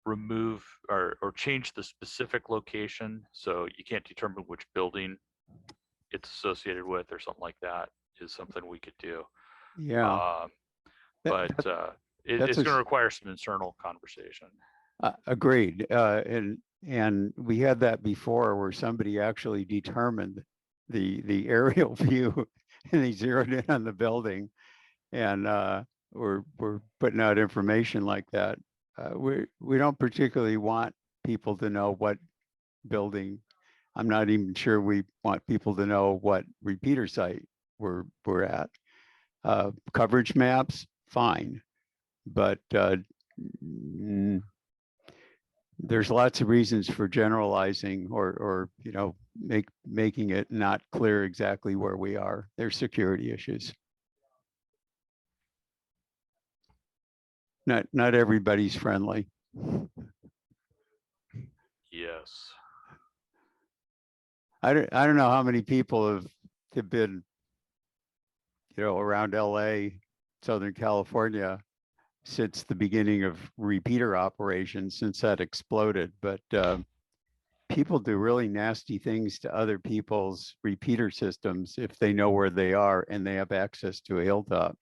remove or change the specific location so you can't determine which building it's associated with or something like that is something we could do. Yeah. But it's going to require some internal conversation. Agreed. And we had that before where somebody actually determined the aerial view and they zeroed in on the building, and we're putting out information like that. We don't particularly want people to know what building. I'm not even sure we want people to know what repeater site we're at. Coverage maps, fine, but there's lots of reasons for generalizing or you know making it not clear exactly where we are. There's security issues. Not everybody's friendly. Yes. I don't know how many people have been, you know, around LA, Southern California, since the beginning of repeater operations, since that exploded. But people do really nasty things to other people's repeater systems if they know where they are and they have access to a hilltop.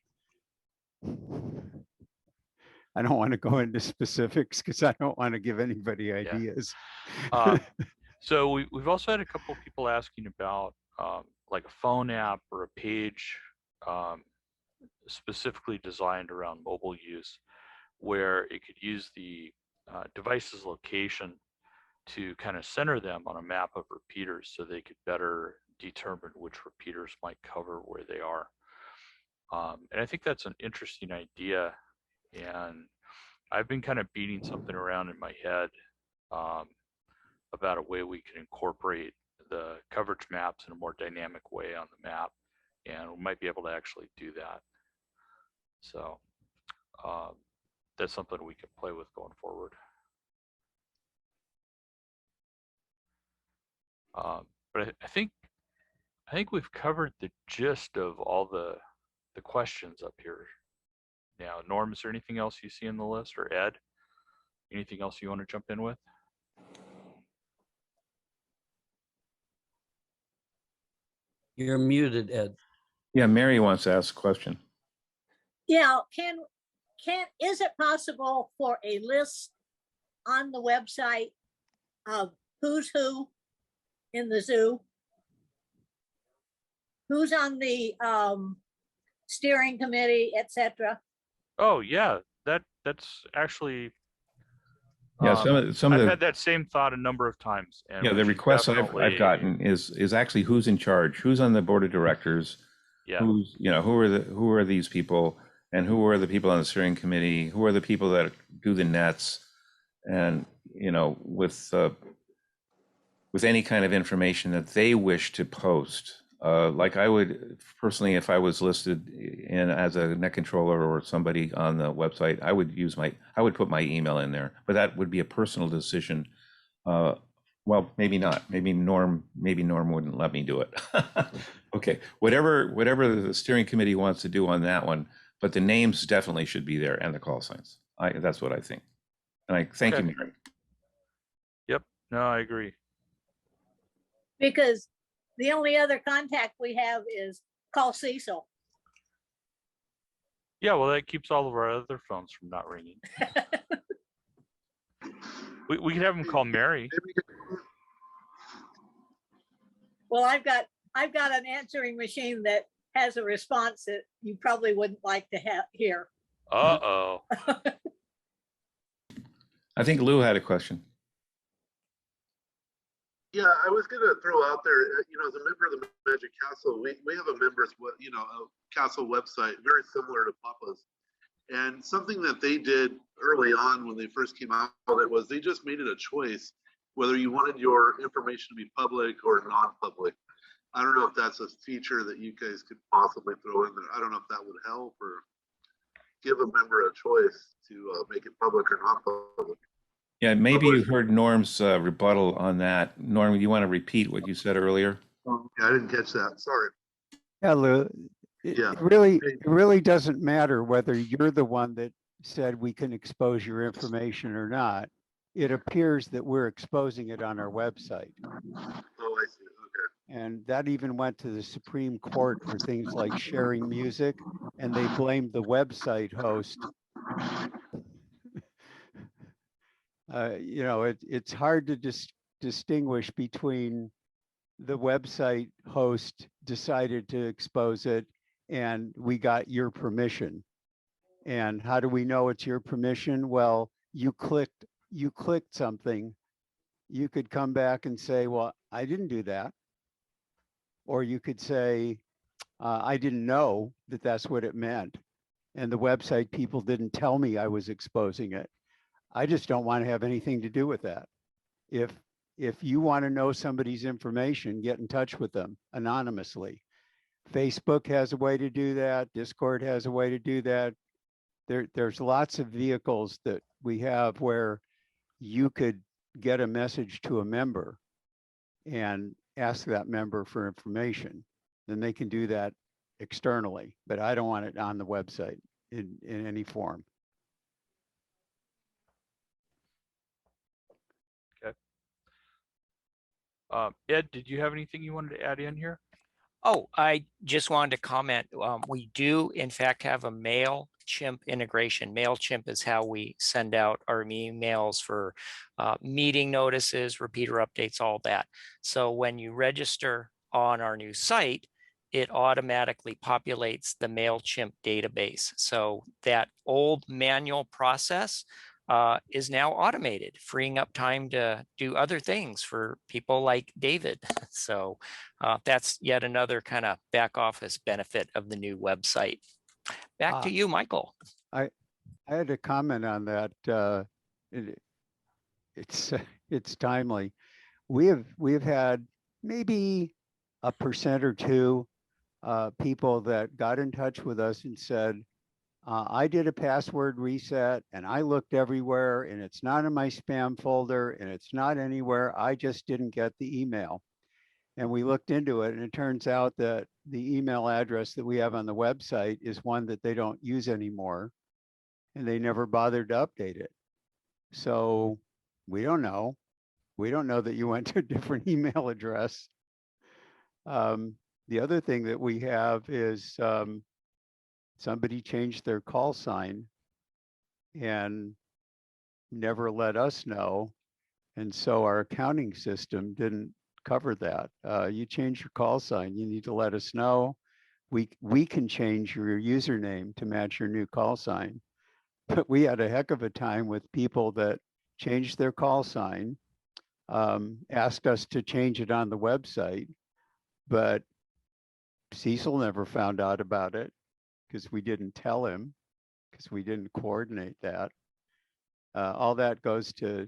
I don't want to go into specifics because I don't want to give anybody ideas. So we've also had a couple of people asking about like a phone app or a page specifically designed around mobile use, where it could use the device's location to kind of center them on a map of repeaters so they could better determine which repeaters might cover where they are. And I think that's an interesting idea. And I've been kind of beating something around in my head about a way we can incorporate the coverage maps in a more dynamic way on the map. And we might be able to actually do that. So that's something we can play with going forward. But I think we've covered the gist of all the questions up here. Now, Norm, is there anything else you see in the list, or Ed? Anything else you want to jump in with? You're muted, Ed. Yeah, Mary wants to ask a question. Yeah, is it possible for a list on the website of who's who in the zoo? Who's on the steering committee, etc.? Oh yeah, that's actually Yeah, some of I've the had that same thought a number of times. And yeah, we the should requests I've definitely- gotten is actually who's in charge, who's on the board of directors, Yeah. who's, you know, who are these people, and who are the people on the steering committee, who are the people that do the nets, and you know, with any kind of information that they wish to post. Like I would personally, if I was listed in as a net controller or somebody on the website, I would put my email in there, but that would be a personal decision. Well, maybe not. Maybe Norm wouldn't let me do it. Okay, whatever the steering committee wants to do on that one, but the names definitely should be there and the call signs. That's what I think. And I thank you, Mary. Yep. No, I agree. Because the only other contact we have is call Cecil. Yeah, well, that keeps all of our other phones from not ringing. we could have him call Mary. Well, I've got an answering machine that has a response that you probably wouldn't like to hear. Uh-oh. I think Lou had a question. Yeah, I was going to throw out there, you know, as a member of the Magic Castle, we have a members, you know, a castle website very similar to Papa's. And something that they did early on when they first came out with it was they just made it a choice whether you wanted your information to be public or non-public. I don't know if that's a feature that you guys could possibly throw in there. I don't know if that would help or give a member a choice to make it public or not public. Yeah, maybe you heard Norm's rebuttal on that. Norm, you want to repeat what you said earlier? Oh, yeah, I didn't catch that. Sorry. Yeah, Lou, it really doesn't matter whether you're the one that said we can expose your information or not. It appears that we're exposing it on our website. Oh, I see. Okay. And that even went to the Supreme Court for things like sharing music, and they blamed the website host. You know, it's hard to distinguish between the website host decided to expose it and we got your permission. And how do we know it's your permission? Well, you clicked something. You could come back and say, well, I didn't do that. Or you could say, I didn't know that that's what it meant. And the website people didn't tell me I was exposing it. I just don't want to have anything to do with that. If you want to know somebody's information, get in touch with them anonymously. Facebook has a way to do that. Discord has a way to do that. There's lots of vehicles that we have where you could get a message to a member and ask that member for information. Then they can do that externally, but I don't want it on the website in any form. Ed, did you have anything you wanted to add in here? Oh, I just wanted to comment. We do, in fact, have a MailChimp integration. MailChimp is how we send out our emails for meeting notices, repeater updates, all that. So when you register on our new site, it automatically populates the MailChimp database. So that old manual process is now automated, freeing up time to do other things for people like David. So that's yet another kind of back office benefit of the new website. Back to you, Michael. I had a comment on that. It's timely. We have had maybe 1% or 2 people that got in touch with us and said, I did a password reset and I looked everywhere and it's not in my spam folder and it's not anywhere. I just didn't get the email. And we looked into it and it turns out that the email address that we have on the website is one that they don't use anymore and they never bothered to update it. So we don't know. We don't know that you went to a different email address. The other thing that we have is somebody changed their call sign and never let us know. And so our accounting system didn't cover that. You change your call sign, you need to let us know. We can change your username to match your new call sign. But we had a heck of a time with people that changed their call sign, asked us to change it on the website, but Cecil never found out about it because we didn't tell him, because we didn't coordinate that. All that goes to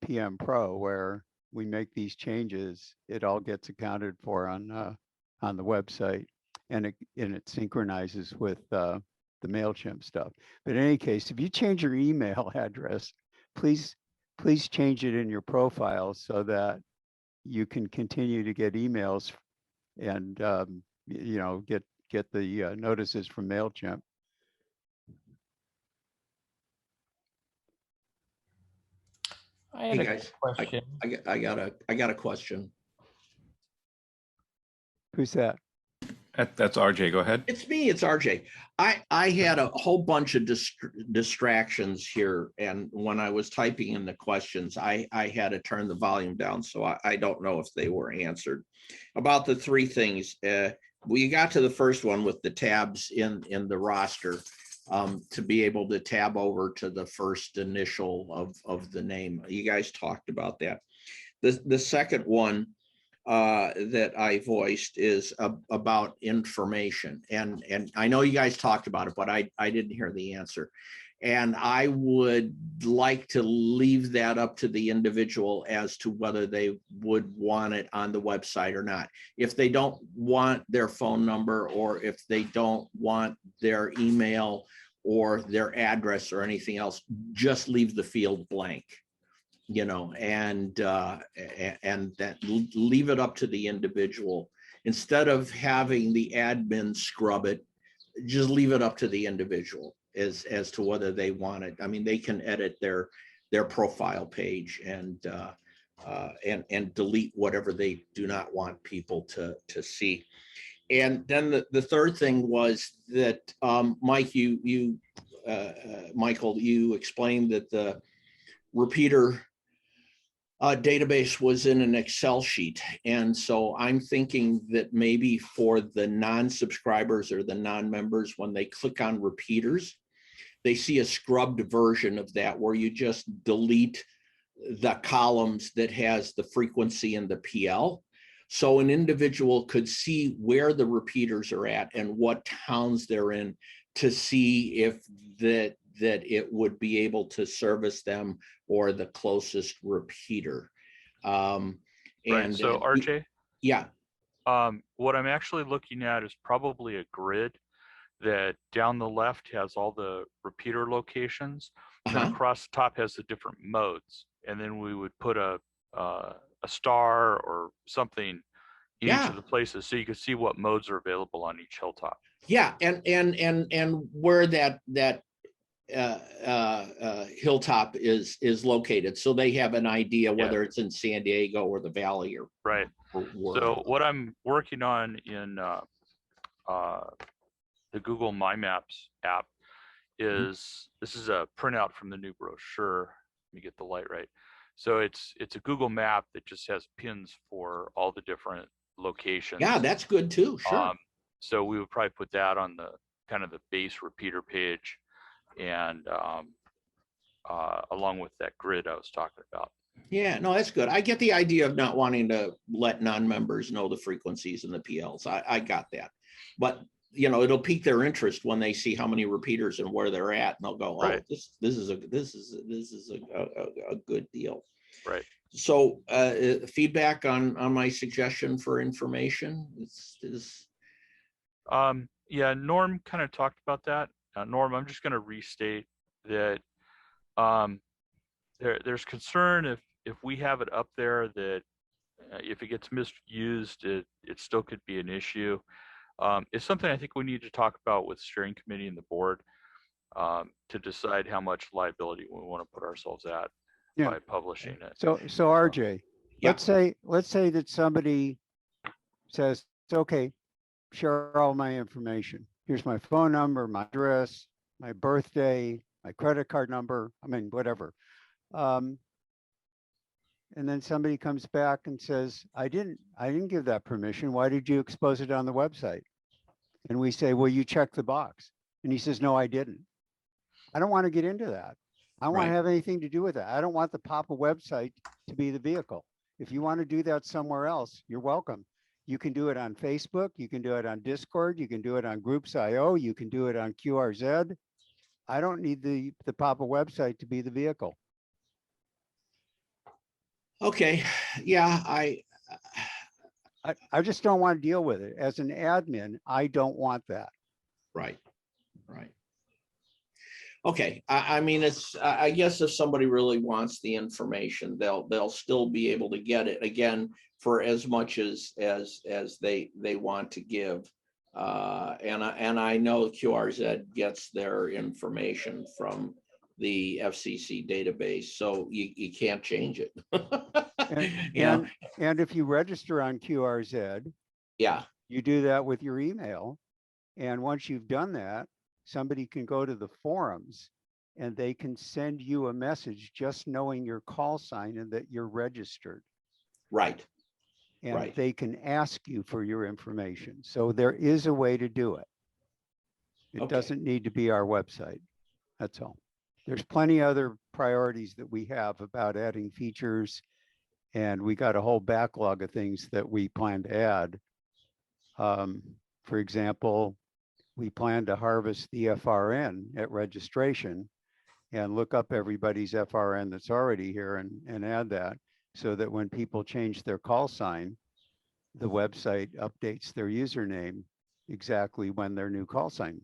PM Pro, where we make these changes. It all gets accounted for on the website, and it synchronizes with the MailChimp stuff. But in any case, if you change your email address, please change it in your profile so that you can continue to get emails and get the notices from MailChimp. I had Hey a guys, question. I got a question. Who's that? That's RJ. Go ahead. It's me. It's RJ. I had a whole bunch of distractions here, and when I was typing in the questions, I had to turn the volume down, so I don't know if they were answered. About the 3 things, we got to the first one with the tabs in the roster, to be able to tab over to the first initial of the name. You guys talked about that. The second one that I voiced is about information, and I know you guys talked about it, but I didn't hear the answer. And I would like to leave that up to the individual as to whether they would want it on the website or not. If they don't want their phone number, or if they don't want their email or their address or anything else, just leave the field blank, and that leave it up to the individual. Instead of having the admin scrub it, just leave it up to the individual as to whether they want it. I mean, they can edit their profile page and delete whatever they do not want people to see. And then the third thing was that Michael, you explained that the repeater database was in an Excel sheet. And so I'm thinking that maybe for the non-subscribers or the non-members, when they click on repeaters, they see a scrubbed version of that where you just delete the columns that has the frequency and the PL. So an individual could see where the repeaters are at and what towns they're in to see if that it would be able to service them or the closest repeater. Right. So RJ, yeah. What I'm actually looking at is probably a grid that down the left has all the repeater locations, and then across the top has the different modes. And then we would put a star or something in each of the places so you can see what modes are available on each hilltop. Yeah, and where that hilltop is located, so they have an idea whether it's in San Diego or the Valley or right. So what I'm working on in the Google My Maps app is this is a printout from the new brochure. Let me get the light right. So it's a Google map that just has pins for all the different locations. Yeah, that's good too. Sure. So we would probably put that on the kind of the base repeater page, and along with that grid I was talking about. Yeah, no, that's good. I get the idea of not wanting to let non-members know the frequencies and the PLs. I got that. But, you know, it'll pique their interest when they see how many repeaters and where they're at, and they'll go, oh, Right. this is a good deal. Right. So feedback on my suggestion for information yeah, Norm kind of talked about that. Norm, I'm just going to restate that there's concern if we have it up there that if it gets misused, it still could be an issue. It's something I think we need to talk about with steering committee and the board to decide how much liability we want to put ourselves at by publishing it. So RJ, let's say that somebody says, okay, share all my information. Here's my phone number, my address, my birthday, my credit card number, I mean, whatever. And then somebody comes back and says, I didn't give that permission. Why did you expose it on the website? And we say, well, you checked the box. And he says, no, I didn't. I don't want to get into that. I don't want to have anything to do with that. I don't want the Papa website to be the vehicle. If you want to do that somewhere else, you're welcome. You can do it on Facebook. You can do it on Discord. You can do it on Groups.io. You can do it on QRZ. I don't need the Papa website to be the vehicle. okay. Yeah, I just don't want to deal with it. As an admin, I don't want that. Right. Okay, I mean, I guess if somebody really wants the information, they'll still be able to get it again for as much as they want to give. And I know QRZ gets their information from the FCC database, so you can't change it. And if you register on QRZ, you do that with your email. And once you've done that, somebody can go to the forums and they can send you a message just knowing your call sign and that you're registered. Right. And they can ask you for your information. So there is a way to do it. It doesn't need to be our website. That's all. There's plenty other priorities that we have about adding features, and we got a whole backlog of things that we plan to add. For example, we plan to harvest the FRN at registration and look up everybody's FRN that's already here and add that so that when people change their call sign, the website updates their username exactly when their new call sign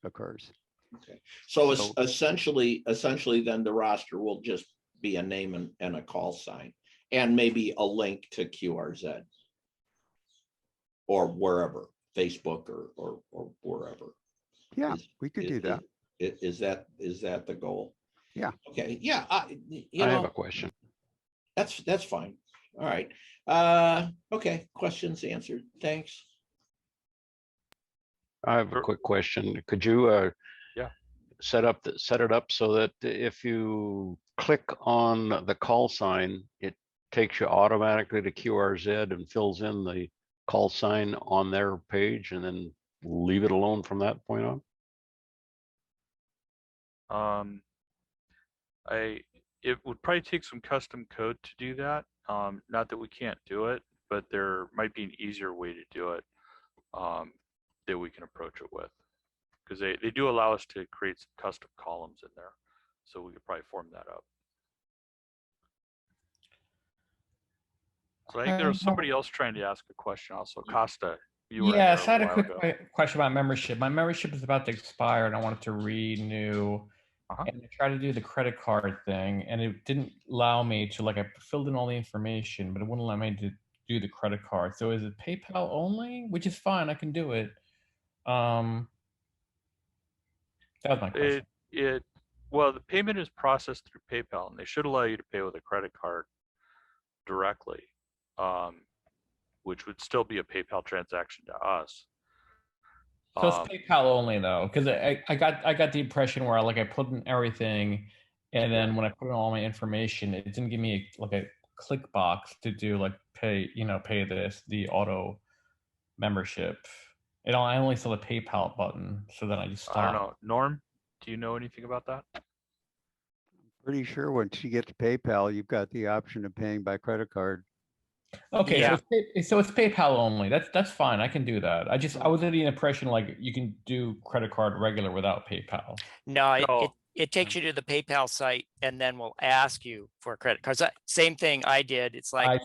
occurs. Okay. So essentially then the roster will just be a name and a call sign and maybe a link to QRZ or wherever, Facebook or wherever. Yeah, we could do that. Is that the goal? Yeah. Okay. Yeah. I have a question. That's fine. All right. Okay. Questions answered. Thanks. I have a quick question. Could you set it up so that if you click on the call sign, it takes you automatically to QRZ and fills in the call sign on their page, and then leave it alone from that point on? It would probably take some custom code to do that. Not that we can't do it, but there might be an easier way to do it that we can approach it with. Because they do allow us to create some custom columns in there. So we could probably form that up. So I think there was somebody else trying to ask a question also. Costa, you were Yes, I had a quick question about membership. My membership is about to expire and I wanted to renew. And I tried to do the credit card thing and it didn't allow me to, like, I filled in all the information, but it wouldn't allow me to do the credit card. So is it PayPal only? Which is fine, I can do it. That was my question. Well, the payment is processed through PayPal, and they should allow you to pay with a credit card directly, which would still be a PayPal transaction to us. So it's PayPal only though, because I got the impression where I put in everything, and then when I put in all my information, it didn't give me a click box to do pay the auto membership. I only saw the PayPal button, so then I just stopped. I don't know. Norm, do you know anything about that? Pretty sure once you get to PayPal, you've got the option of paying by credit card. Okay, Yeah. so it's PayPal only. That's fine. I can do that. I was under the impression like you can do credit card regular without PayPal. No, it No. takes you to the PayPal site and then will ask you for a credit card. Same thing I did. It's like,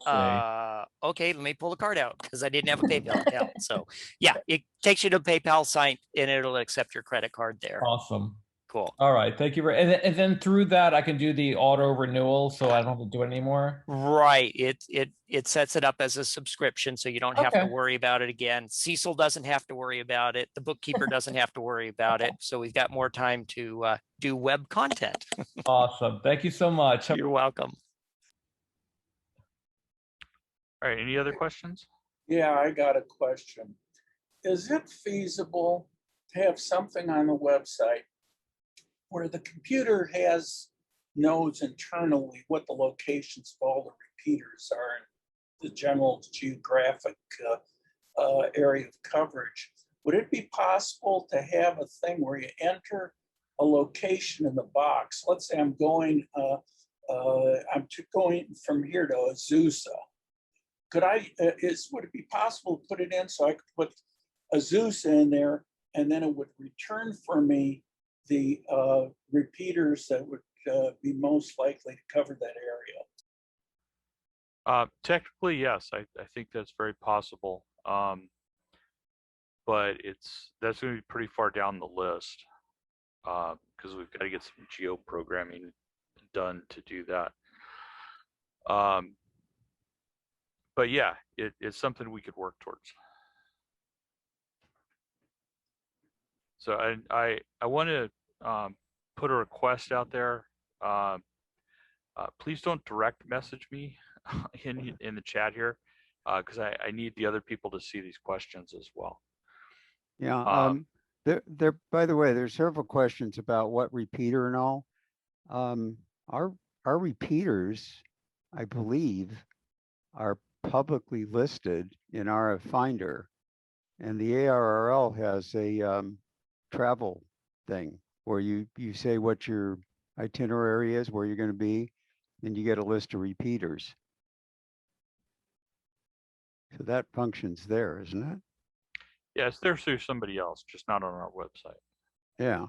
okay, let me pull the card out because I didn't have a PayPal account. So yeah, it takes you to the PayPal site and it'll accept your credit card there. Awesome. Cool. All right, thank you. And then through that, I can do the auto renewal, so I don't have to do it anymore. Right. It sets it up as a subscription, so you don't have to Okay. worry about it again. Cecil doesn't have to worry about it. The bookkeeper doesn't have to worry about it. So we've got more time to do web content. Awesome. Thank you so much. You're welcome. All right, any other questions? Yeah, I got a question. Is it feasible to have something on the website where the computer knows internally what the locations of all the repeaters are in the general geographic area of coverage? Would it be possible to have a thing where you enter a location in the box? Let's say I'm going from here to Azusa. Would it be possible to put it in so I could put Azusa in there and then it would return for me the repeaters that would be most likely to cover that area? Technically, yes, I think that's very possible. But that's going to be pretty far down the list because we've got to get some geo programming done to do that. But yeah, it's something we could work towards. So I want to put a request out there. Please don't direct message me in the chat here because I need the other people to see these questions as well. Yeah. There. By the way, there's several questions about what repeater and all. Our repeaters, I believe, are publicly listed in RF Finder, and the ARRL has a travel thing where you say what your itinerary is, where you're going to be, and you get a list of repeaters. So that functions there, isn't it? Yeah, it's there through somebody else, just not on our website. Yeah.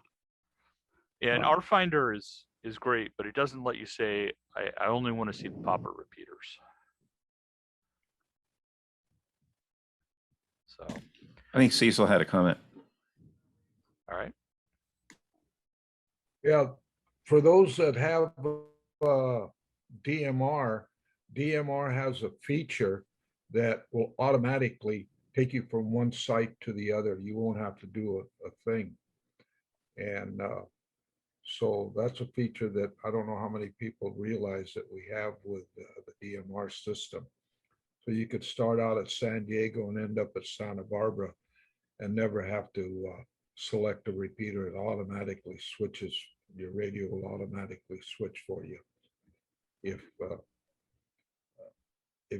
And our Finder is great, but it doesn't let you say, I only want to see the popper repeaters. So I think Cecil had a comment. All right. Yeah, for those that have DMR has a feature that will automatically take you from one site to the other. You won't have to do a thing. And so that's a feature that I don't know how many people realize that we have with the DMR system. So you could start out at San Diego and end up at Santa Barbara and never have to select a repeater. It automatically switches. Your radio will automatically switch for you if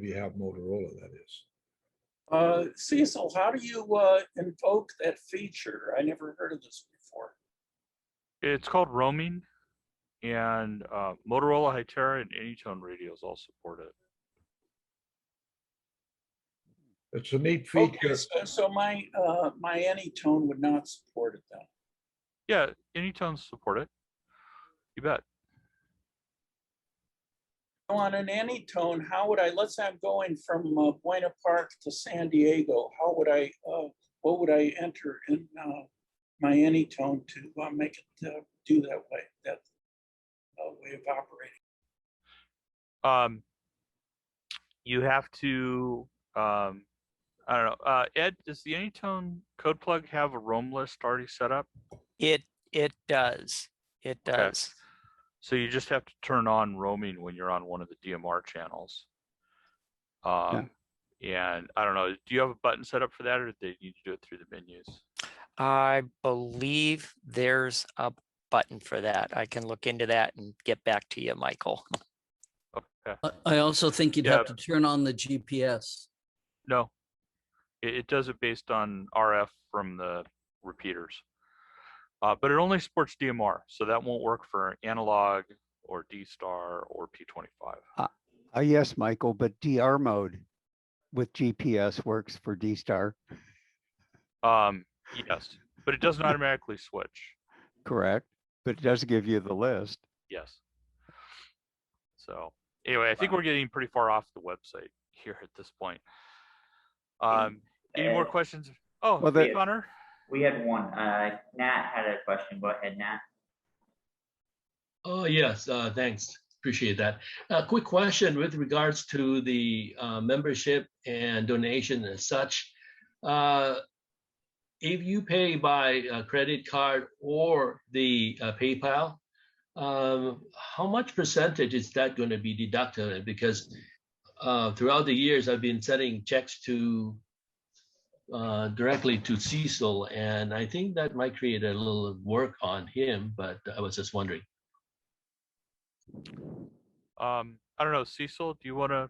you have Motorola, that is. Cecil, how do you invoke that feature? I never heard of this before. It's called roaming, and Motorola, Hytera, and Anytone radios all support it. It's a neat feature. Okay, so my Anytone would not support it then. Yeah, Anytones support it. You bet. On an Anytone, how would I? Let's say I'm going from Buena Park to San Diego. How would I? What would I enter in my Anytone to make it do that way? That way of operating. You have to. I don't know. Ed, does the Anytone code plug have a roam list already set up? It does. It does. Okay. So you just have to turn on roaming when you're on one of the DMR channels. And I don't know, do you have a button set up for that, or do they need to do it through the menus? I believe there's a button for that. I can look into that and get back to you, Michael. Okay. I also think you'd have to turn on the GPS. No, it does it based on RF from the repeaters. But it only supports DMR, so that won't work for analog or D-Star or P25. Yes, Michael, but DR mode with GPS works for D-Star. Yes, but it doesn't automatically switch. Correct, but it does give you the list. Yes. So anyway, I think we're getting pretty far off the website here at this point. Any more questions? Oh, well, hey, Connor. We had one. Nat had a question. Go ahead, Nat. Oh, yes, thanks. Appreciate that. Quick question with regards to the membership and donation and such. If you pay by credit card or the PayPal, how much percentage is that going to be deducted? Because throughout the years, I've been sending checks to directly to Cecil, and I think that might create a little work on him, but I was just wondering. I don't know, Cecil, do you want to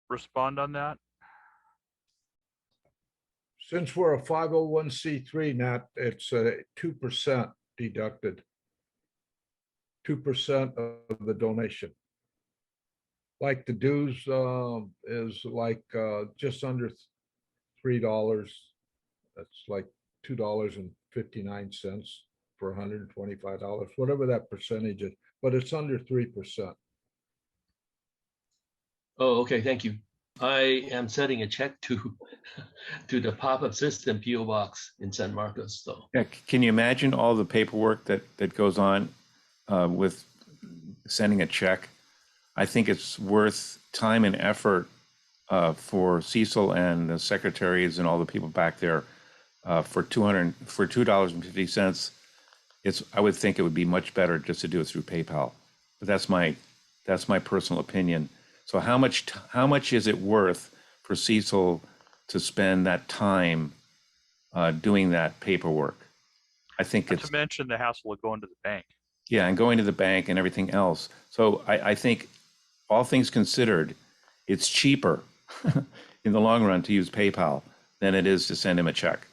respond on that? Since we're a 501c3, Nat, it's 2% deducted. 2% of the donation. Like the dues is like just under $3. That's like $2.59 for $125, whatever that percentage is, but it's under 3%. Oh, okay, thank you. I am sending a check to the pop-up system PO box in San Marcos. So Yeah, can you imagine all the paperwork that goes on with sending a check? I think it's worth time and effort for Cecil and the secretaries and all the people back there for $2.50. I would think it would be much better just to do it through PayPal. But that's my personal opinion. So how much is it worth for Cecil to spend that time doing that paperwork? I think Not to mention the hassle of going to the bank. Yeah, and going to the bank and everything else. So I think all things considered, it's cheaper in the long run to use PayPal than it is to send him a check.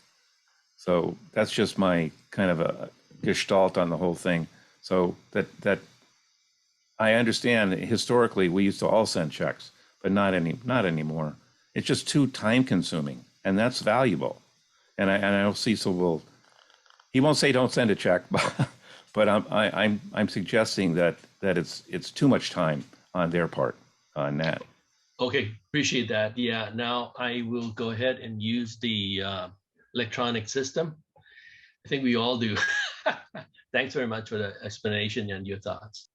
So that's just my kind of a gestalt on the whole thing. So that I understand that historically we used to all send checks, but not anymore. It's just too time consuming, and that's valuable. And I know Cecil he won't say don't send a check, but I'm suggesting that it's too much time on their part, Nat. okay, appreciate that. Yeah, now I will go ahead and use the electronic system. I think we all do. Thanks very much for the explanation and your thoughts.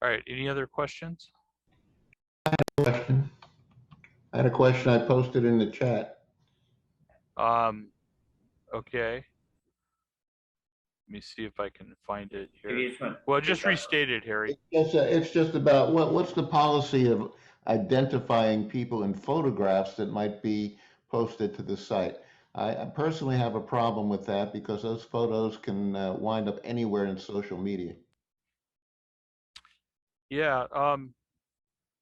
All right, any other questions? Question. I had a question I posted in the chat. Okay. Let me see if I can find it here. Maybe it's Well, just restate it, Harry. It's just about what's the policy of identifying people in photographs that might be posted to the site. I personally have a problem with that because those photos can wind up anywhere in social media. Yeah,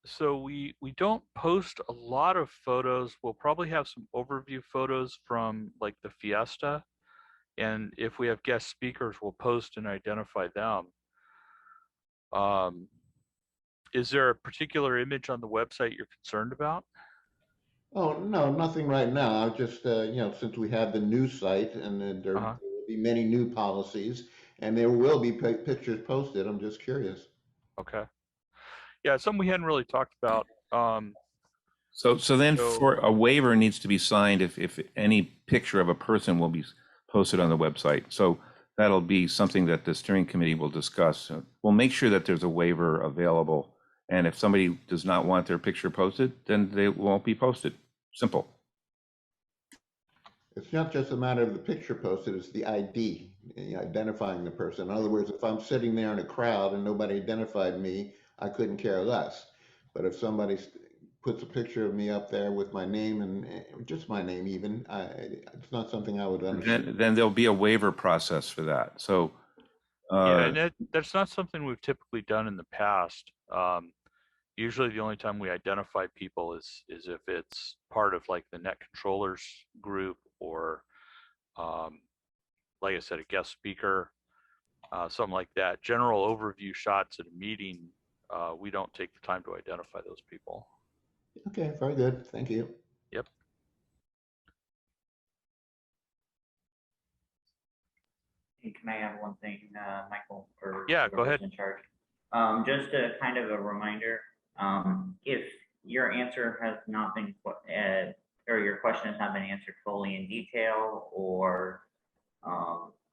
so we don't post a lot of photos. We'll probably have some overview photos from like the Fiesta. And if we have guest speakers, we'll post and identify them. Is there a particular image on the website you're concerned about? Oh, no, nothing right now. I just, since we have the new site and then there will be many new policies and there will be pictures posted, I'm just curious. Okay. Yeah, it's something we hadn't really talked about. So then for a waiver needs to be signed if any picture of a person will be posted on the website. So that'll be something that the steering committee will discuss. We'll make sure that there's a waiver available. And if somebody does not want their picture posted, then they won't be posted. Simple. It's not just a matter of the picture posted, it's the ID, identifying the person. In other words, if I'm sitting there in a crowd and nobody identified me, I couldn't care less. But if somebody puts a picture of me up there with my name and just my name even, it's not something I would understand. Then there'll be a waiver process for that. So yeah, and that's not something we've typically done in the past. Usually the only time we identify people is if it's part of like the net controllers group or like I said, a guest speaker, something like that. General overview shots at a meeting, we don't take the time to identify those people. Okay, very good. Thank you. Yep. Hey, can I have one thing, Michael, or Yeah, the go ahead. person in charge? Just a kind of a reminder, if your answer has not been, or your question has not been answered fully in detail, or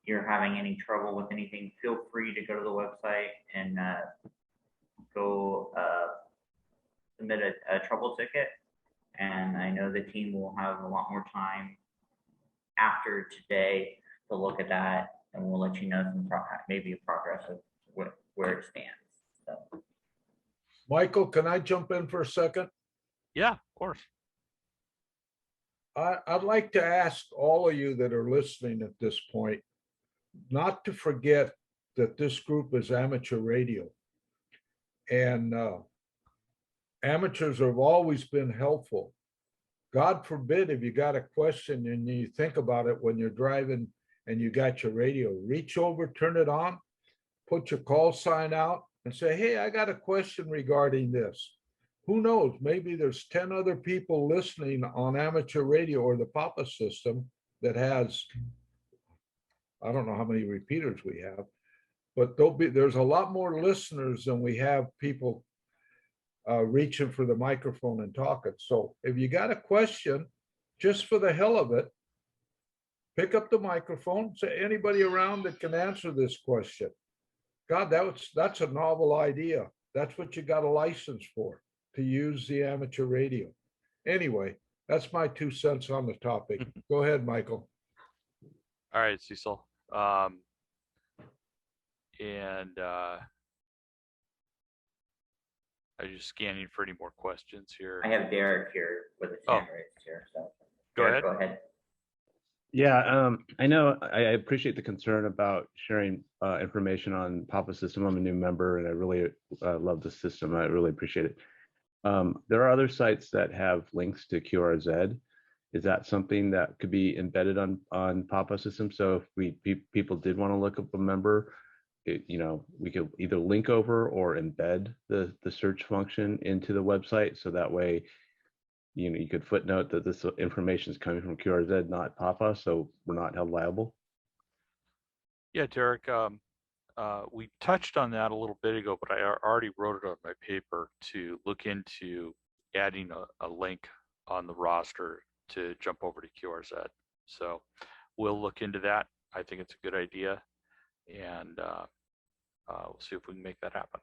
you're having any trouble with anything, feel free to go to the website and go submit a trouble ticket. And I know the team will have a lot more time after today to look at that, and we'll let you know some maybe a progress of where it stands. So. Michael, can I jump in for a second? Yeah, of course. I'd like to ask all of you that are listening at this point, not to forget that this group is amateur radio. And amateurs have always been helpful. God forbid if you got a question and you think about it when you're driving and you got your radio, reach over, turn it on, put your call sign out and say, hey, I got a question regarding this. Who knows? Maybe there's 10 other people listening on amateur radio or the Papa system that has, I don't know how many repeaters we have, but there's a lot more listeners than we have people reaching for the microphone and talking. So if you got a question, just for the hell of it, pick up the microphone, say anybody around that can answer this question. God, that's a novel idea. That's what you got a license for, to use the amateur radio. Anyway, that's my 2 cents on the topic. Go ahead, Michael. All right, Cecil. I'm just scanning for any more questions here. I have Derek here with his hand raised here. So Derek, go ahead. Yeah, I know I appreciate the concern about sharing information on Papa system. I'm a new member and I really love the system. I really appreciate it. There are other sites that have links to QRZ. Is that something that could be embedded on Papa system? So if people did want to look up a member, we could either link over or embed the search function into the website. So that way, you could footnote that this information is coming from QRZ, not Papa, so we're not held liable. Yeah, Derek, we touched on that a little bit ago, but I already wrote it on my paper to look into adding a link on the roster to jump over to QRZ. So we'll look into that. I think it's a good idea, and we'll see if we can make that happen.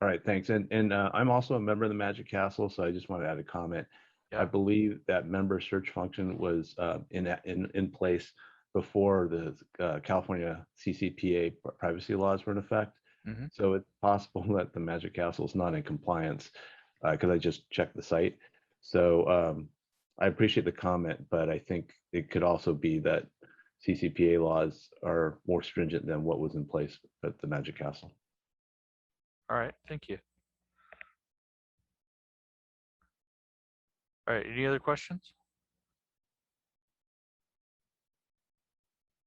All right, thanks. And I'm also a member of the Magic Castle, so I just want to add a comment. Yeah. I believe that member search function was in place before the California CCPA privacy laws were in effect. Mm-hmm. So it's possible that the Magic Castle is not in compliance because I just checked the site. So I appreciate the comment, but I think it could also be that CCPA laws are more stringent than what was in place at the Magic Castle. All right, thank you. All right, any other questions?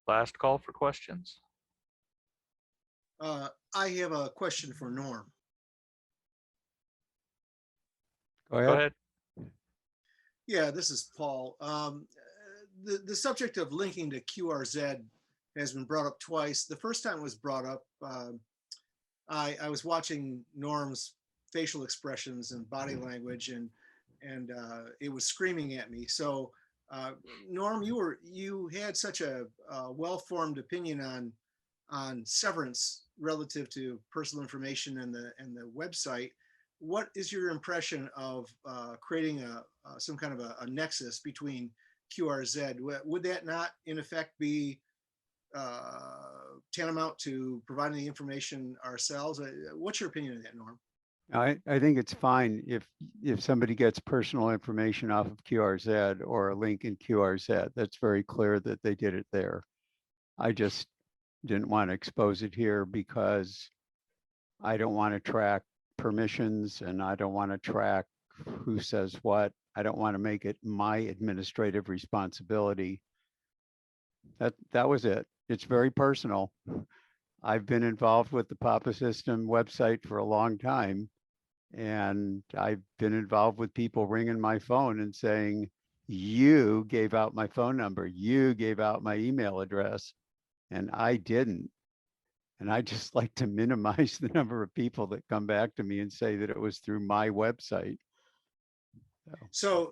Last call for questions. I have a question for Norm. Go ahead. Yeah, this is Paul. The subject of linking to QRZ has been brought up twice. The first time it was brought up, I was watching Norm's facial expressions and body language, and it was screaming at me. So, Norm, you had such a well-formed opinion on severance relative to personal information and the website. What is your impression of creating some kind of a nexus between QRZ? Would that not, in effect, be tantamount to providing the information ourselves? What's your opinion of that, Norm? I think it's fine if somebody gets personal information off of QRZ or a link in QRZ. That's very clear that they did it there. I just didn't want to expose it here because I don't want to track permissions and I don't want to track who says what. I don't want to make it my administrative responsibility That was it. It's very personal. I've been involved with the Papa System website for a long time, and I've been involved with people ringing my phone and saying, you gave out my phone number, you gave out my email address, and I didn't. And I just like to minimize the number of people that come back to me and say that it was through my website. So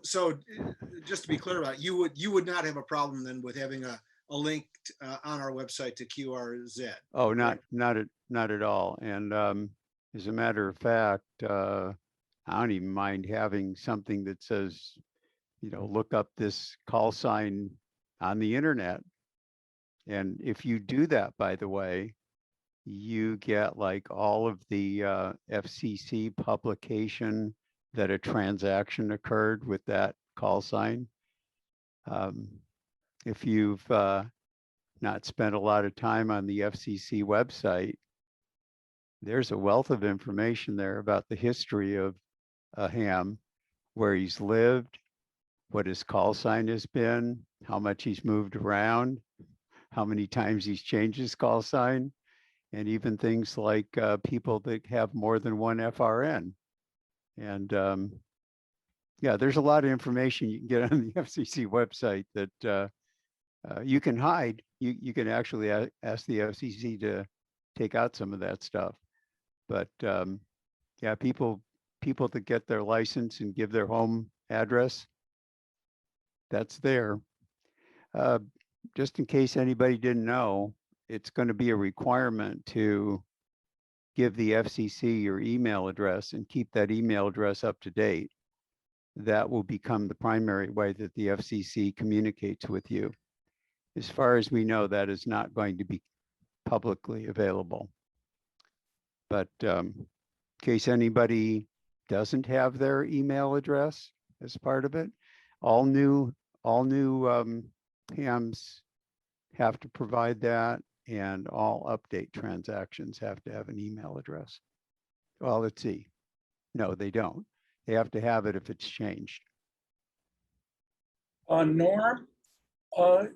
just to be clear about it, you would not have a problem then with having a link on our website to QRZ? Oh, not at all. And as a matter of fact, I don't even mind having something that says, look up this call sign on the internet. And if you do that, by the way, you get like all of the FCC publication that a transaction occurred with that call sign. If you've not spent a lot of time on the FCC website, there's a wealth of information there about the history of Ham, where he's lived, what his call sign has been, how much he's moved around, how many times he's changed his call sign, and even things like people that have more than one FRN. And yeah, there's a lot of information you can get on the FCC website that you can hide. You can actually ask the FCC to take out some of that stuff. But yeah, people that get their license and give their home address, that's there. Just in case anybody didn't know, it's going to be a requirement to give the FCC your email address and keep that email address up to date. That will become the primary way that the FCC communicates with you. As far as we know, that is not going to be publicly available. But in case anybody doesn't have their email address as part of it, all new hams have to provide that, and all update transactions have to have an email address. Well, let's see. No, they don't. They have to have it if it's changed. Norm,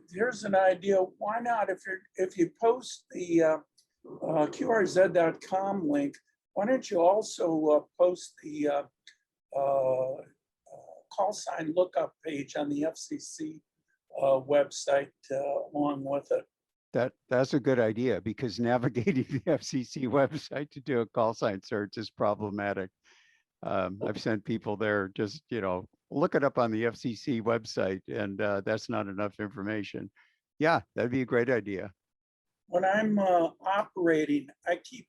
here's an idea. Why not, if you post the QRZ.com link, why don't you also post the call sign lookup page on the FCC website along with it? That's a good idea, because navigating the FCC website to do a call sign search is problematic. I've sent people there, just, look it up on the FCC website, and that's not enough information. Yeah, that'd be a great idea. When I'm operating, I keep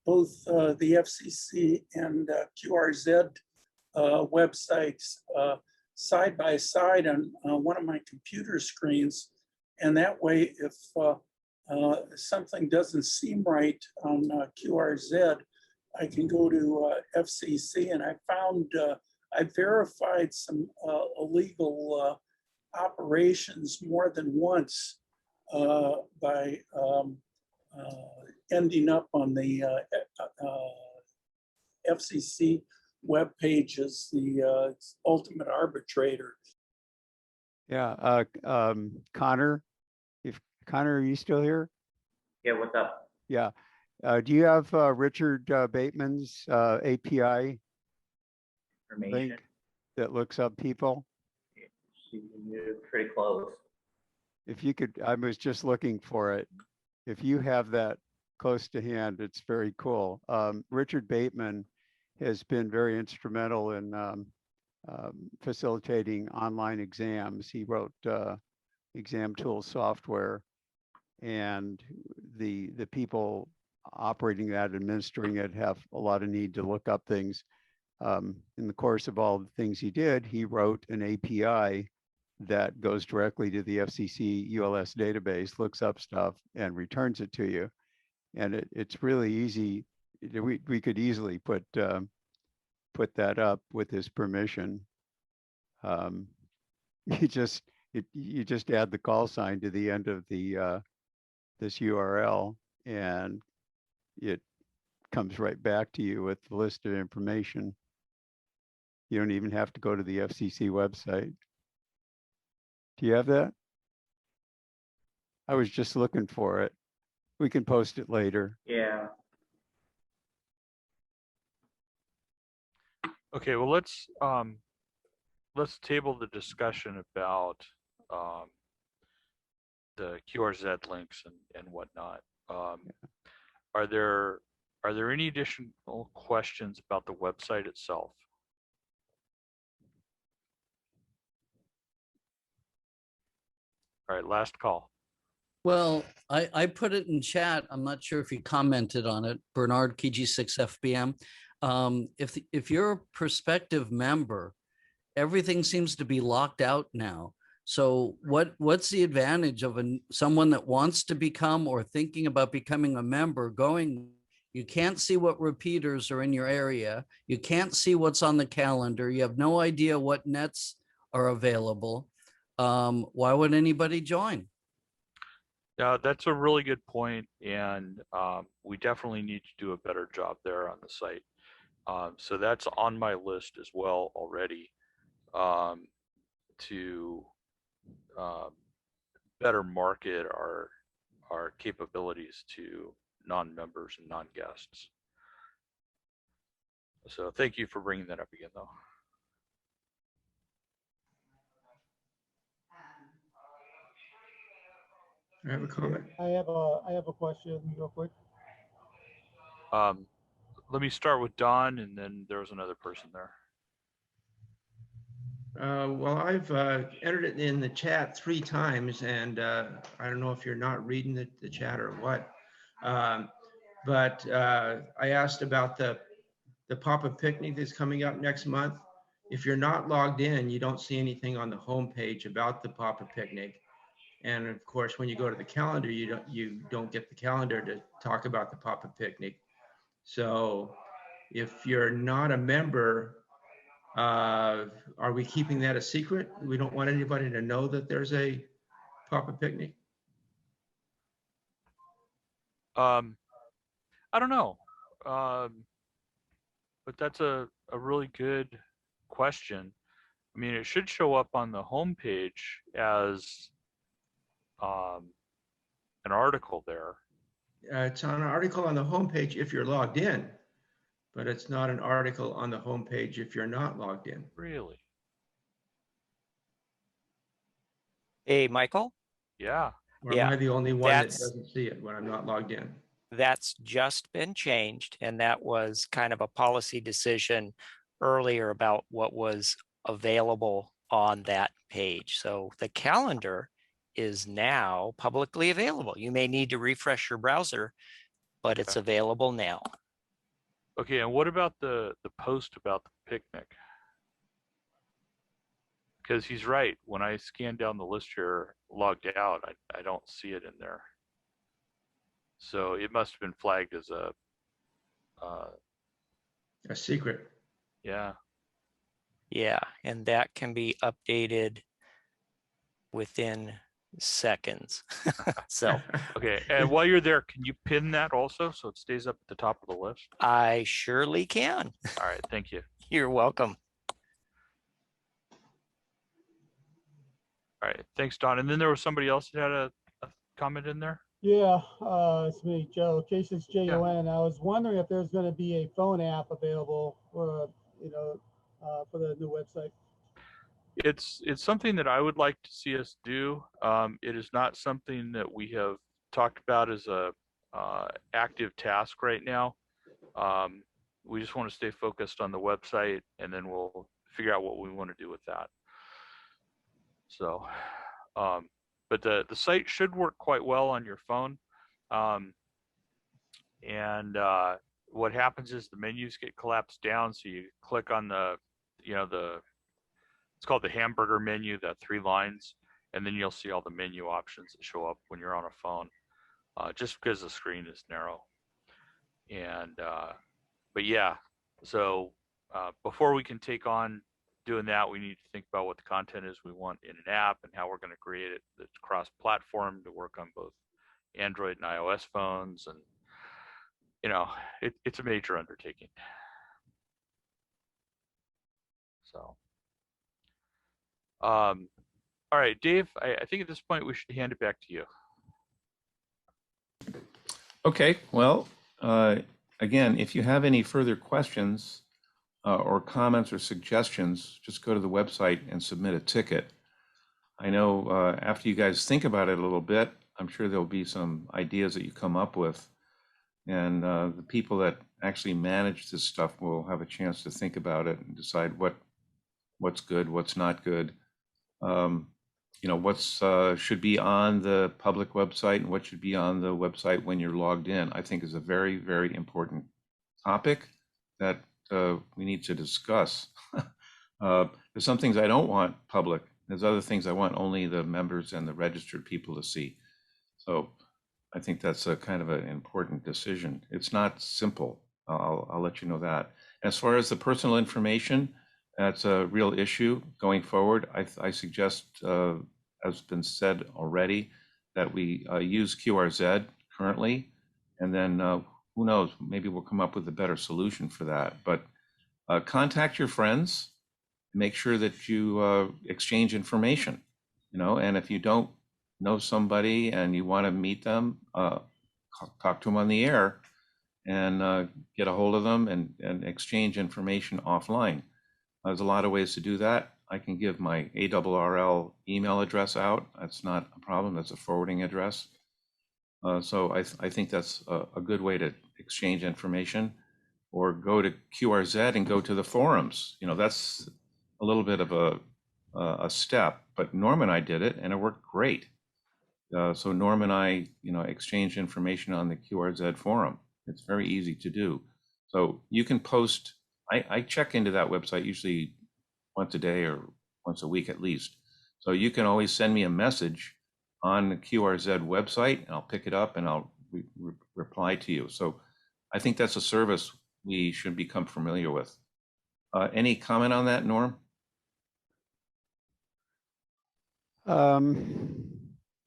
both the FCC and QRZ websites side by side on one of my computer screens. And that way, if something doesn't seem right on QRZ, I can go to FCC, and I found, I verified some illegal operations more than once by ending up on the FCC web page as the ultimate arbitrator. Yeah, Connor, Connor, are you still here? Yeah, what's up? Yeah. Do you have Richard Bateman's API link that looks up people? You're pretty close. If you could, I was just looking for it. If you have that close to hand, it's very cool. Richard Bateman has been very instrumental in facilitating online exams. He wrote exam tool software, and the people operating that, administering it, have a lot of need to look up things. In the course of all the things he did, he wrote an API that goes directly to the FCC ULS database, looks up stuff, and returns it to you. And it's really easy. We could easily put that up with his permission. You just add the call sign to the end of the this URL, and it comes right back to you with the list of information. You don't even have to go to the FCC website. Do you have that? I was just looking for it. We can post it later. Yeah. Okay, well, let's table the discussion about the QRZ links and whatnot. Are there any additional questions about the website itself? All right, last call. Well, I put it in chat. I'm not sure if you commented on it. Bernard K6YXH. If you're a prospective member, everything seems to be locked out now. So what's the advantage of someone that wants to become or thinking about becoming a member going? You can't see what repeaters are in your area. You can't see what's on the calendar. You have no idea what nets are available. Why would anybody join? Yeah, that's a really good point, and we definitely need to do a better job there on the site. So that's on my list as well already, to better market our capabilities to non-members and non-guests. So thank you for bringing that up again, though. I have a comment. I have a question real quick. Let me start with Don, and then there was another person there. Well, I've entered it in the chat 3 times, and I don't know if you're not reading the chat or what. But I asked about the pop-up picnic that's coming up next month. If you're not logged in, you don't see anything on the homepage about the pop-up picnic. And of course, when you go to the calendar, you don't get the calendar to talk about the pop-up picnic. So if you're not a member, are we keeping that a secret? We don't want anybody to know that there's a pop-up picnic? I don't know, but that's a really good question. I mean, it should show up on the homepage as an article there. It's an article on the homepage if you're logged in, but it's not an article on the homepage if you're not logged in. Really? Hey, Michael? Yeah. Or am I the only one that that's- doesn't see it when I'm not logged in? That's just been changed, and that was kind of a policy decision earlier about what was available on that page. So the calendar is now publicly available. You may need to refresh your browser, but it's available now. Okay, and what about the post about the picnic? Because he's right. When I scan down the list here, logged out, I don't see it in there. So it must have been flagged as a secret. Yeah. Yeah, and that can be updated within seconds. So okay, and while you're there, can you pin that also so it stays up at the top of the list? I surely can. All right, thank you. You're welcome. All right, thanks, Don. And then there was somebody else that had a comment in there. Yeah, it's me, Joe, K6JUN. I was wondering if there's going to be a phone app available for, for the new website. It's something that I would like to see us do. It is not something that we have talked about as a active task right now. We just want to stay focused on the website, and then we'll figure out what we want to do with that. So, but the site should work quite well on your phone. And what happens is the menus get collapsed down. So you click on the, it's called the hamburger menu, that 3 lines, and then you'll see all the menu options that show up when you're on a phone, just because the screen is narrow. And, but yeah, so before we can take on doing that, we need to think about what the content is we want in an app and how we're going to create it that's cross-platform to work on both Android and iOS phones. And, it's a major undertaking. So, all right, Dave, I think at this point we should hand it back to you. Okay, well, again, if you have any further questions or comments or suggestions, just go to the website and submit a ticket. I know after you guys think about it a little bit, I'm sure there'll be some ideas that you come up with. And the people that actually manage this stuff will have a chance to think about it and decide what's good, what's not good. You know, what's should be on the public website and what should be on the website when you're logged in, I think is a very, very important topic that we need to discuss. There's some things I don't want public. There's other things I want only the members and the registered people to see. So I think that's a kind of an important decision. It's not simple. I'll let you know that. As far as the personal information, that's a real issue going forward. I suggest, as been said already, that we use QRZ currently, and then who knows, maybe we'll come up with a better solution for that. But contact your friends, make sure that you exchange information, you know, and if you don't know somebody and you want to meet them, talk to them on the air and get a hold of them and exchange information offline. There's a lot of ways to do that. I can give my ARRL email address out. That's not a problem. That's a forwarding address. So I think that's a good way to exchange information, or go to QRZ and go to the forums. You know, that's a little bit of a step, but Norm and I did it and it worked great. So Norm and I, you know, exchange information on the QRZ forum. It's very easy to do. So you can post, I check into that website usually once a day or once a week at least. So you can always send me a message on the QRZ website and I'll pick it up and I'll reply to you. So I think that's a service we should become familiar with. Any comment on that, Norm?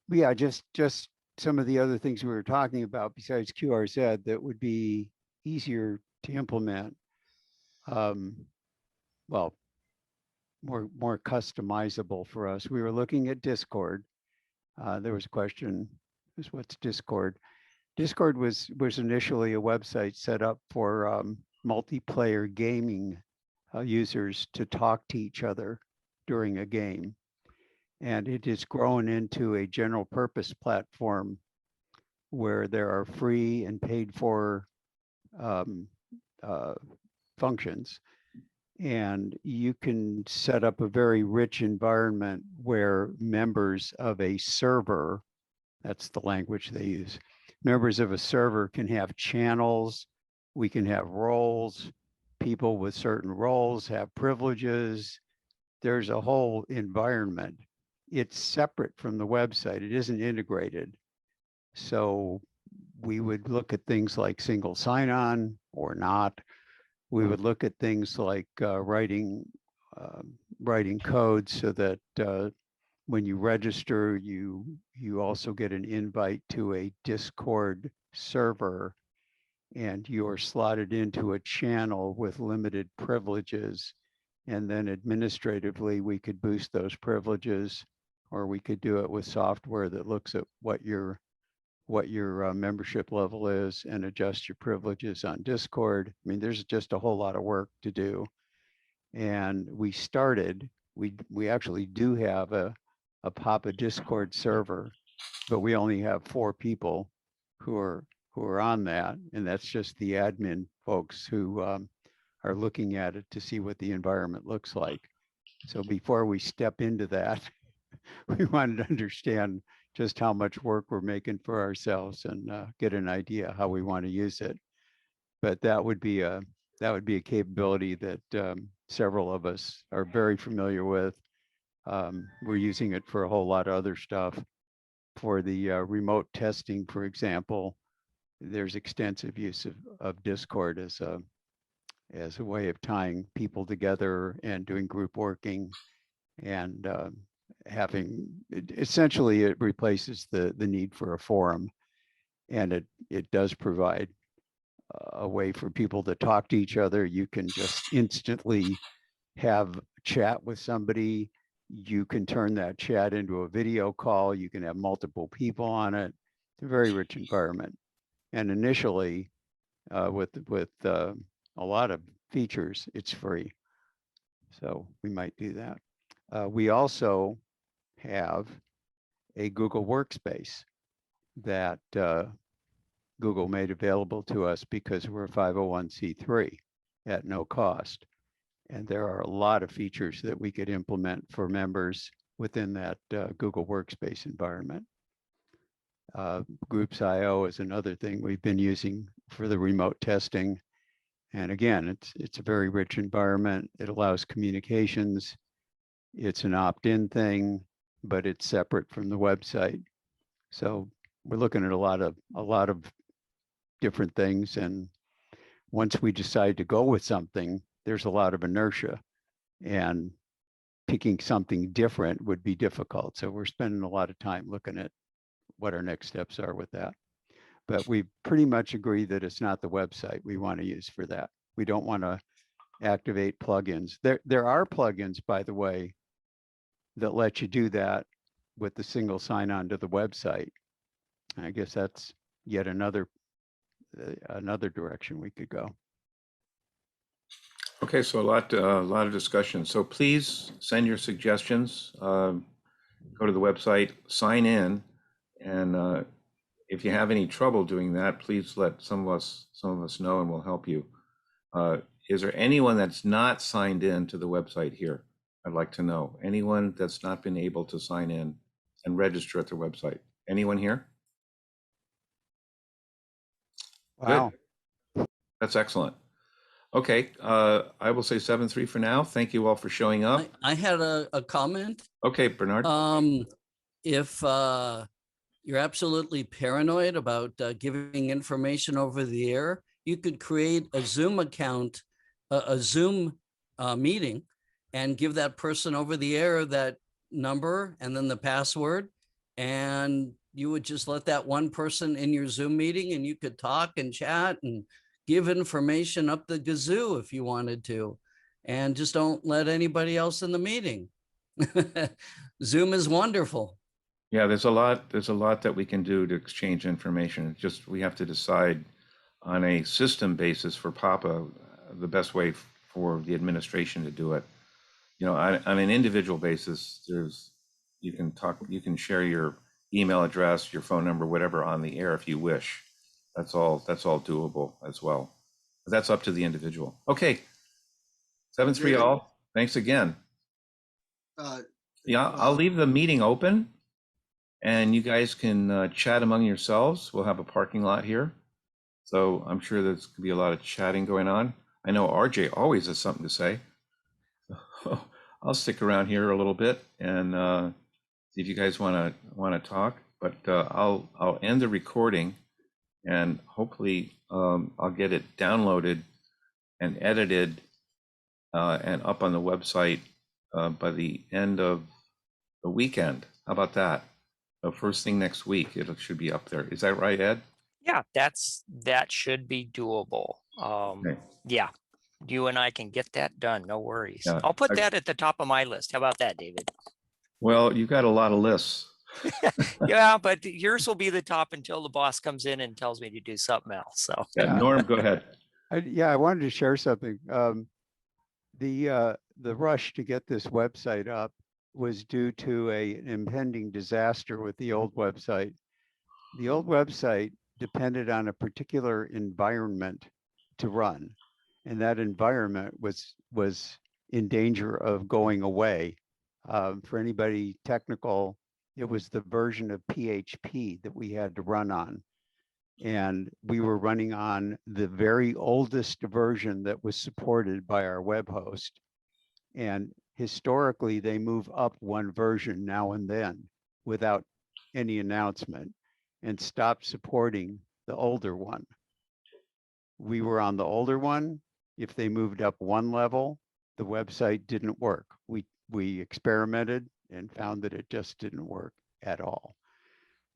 Yeah, just some of the other things we were talking about besides QRZ that would be easier to implement. Well, more customizable for us. We were looking at Discord. There was a question, what's Discord? Discord was initially a website set up for multiplayer gaming users to talk to each other during a game. And it has grown into a general purpose platform where there are free and paid for functions. And you can set up a very rich environment where members of a server, that's the language they use, members of a server can have channels, we can have roles, people with certain roles have privileges. There's a whole environment. It's separate from the website. It isn't integrated. So we would look at things like single sign-on or not. We would look at things like writing code so that when you register, you also get an invite to a Discord server, and you're slotted into a channel with limited privileges. And then administratively, we could boost those privileges, or we could do it with software that looks at what your membership level is and adjust your privileges on Discord. I mean, there's just a whole lot of work to do. And we actually do have a Papa Discord server, but we only have 4 people who are on that. And that's just the admin folks who are looking at it to see what the environment looks like. So before we step into that, we wanted to understand just how much work we're making for ourselves and get an idea how we want to use it. But that would be a capability that several of us are very familiar with. We're using it for a whole lot of other stuff. For the remote testing, for example, there's extensive use of Discord as a way of tying people together and doing group working, and essentially it replaces the need for a forum, and it does provide a way for people to talk to each other. You can just instantly have chat with somebody. You can turn that chat into a video call. You can have multiple people on it. It's a very rich environment. And initially, with a lot of features, it's free. So we might do that. We also have a Google Workspace that Google made available to us because we're a 501c3 at no cost. And there are a lot of features that we could implement for members within that Google Workspace environment. Groups.io is another thing we've been using for the remote testing. And again, it's a very rich environment. It allows communications. It's an opt-in thing, but it's separate from the website. So we're looking at a lot of different things. And once we decide to go with something, there's a lot of inertia, and picking something different would be difficult. So we're spending a lot of time looking at what our next steps are with that. But we pretty much agree that it's not the website we want to use for that. We don't want to activate plugins. There are plugins, by the way, that let you do that with the single sign-on to the website. I guess that's yet another direction we could go. Okay, so a lot of discussion. So please send your suggestions. Go to the website, sign in, and if you have any trouble doing that, please let some of us know, and we'll help you. Is there anyone that's not signed in to the website here? I'd like to know. Anyone that's not been able to sign in and register at the website? Anyone here? Wow. Good. That's excellent. Okay, I will say 7-3 for now. Thank you all for showing up. I had a comment. Okay, Bernard. If you're absolutely paranoid about giving information over the air, you could create a Zoom account, a Zoom meeting, and give that person over the air that number and then the password. And you would just let that one person in your Zoom meeting, and you could talk and chat and give information up the gazoo if you wanted to, and just don't let anybody else in the meeting. Zoom is wonderful. Yeah, there's a lot that we can do to exchange information. It's just we have to decide on a system basis for Papa the best way for the administration to do it. You know, on an individual basis, you can share your email address, your phone number, whatever on the air if you wish. That's all doable as well. But that's up to the individual. Okay. 7-3 all. Thanks again. Yeah, I'll leave the meeting open, and you guys can chat among yourselves. We'll have a parking lot here, so I'm sure there's going to be a lot of chatting going on. I know RJ always has something to say. I'll stick around here a little bit and see if you guys want to talk. But I'll end the recording, and hopefully I'll get it downloaded and edited and up on the website by the end of the weekend. How about that? The first thing next week, it should be up there. Is that right, Ed? Yeah, that should be doable. Okay. Yeah, you and I can get that done. No worries. Yeah, I'll put that at the top of my list. How about that, David? Well, you got a lot of lists. Yeah, but yours will be the top until the boss comes in and tells me to do something else. So Yeah, Norm, go ahead. I wanted to share something. The rush to get this website up was due to an impending disaster with the old website. The old website depended on a particular environment to run, and that environment was in danger of going away. For anybody technical, it was the version of PHP that we had to run on. And we were running on the very oldest version that was supported by our web host. And historically, they move up one version now and then without any announcement and stop supporting the older one. We were on the older one. If they moved up one level, the website didn't work. We experimented and found that it just didn't work at all.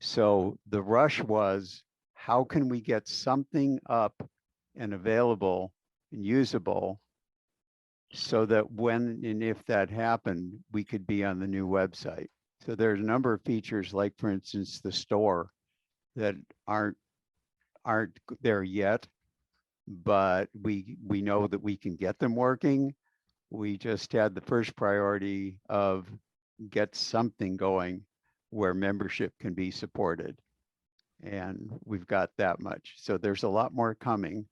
So the rush was, how can we get something up and available and usable so that when and if that happened, we could be on the new website. So there's a number of features, like for instance, the store, that aren't aren't there yet, but we know that we can get them working. We just had the first priority of get something going where membership can be supported. And we've got that much. So there's a lot more coming,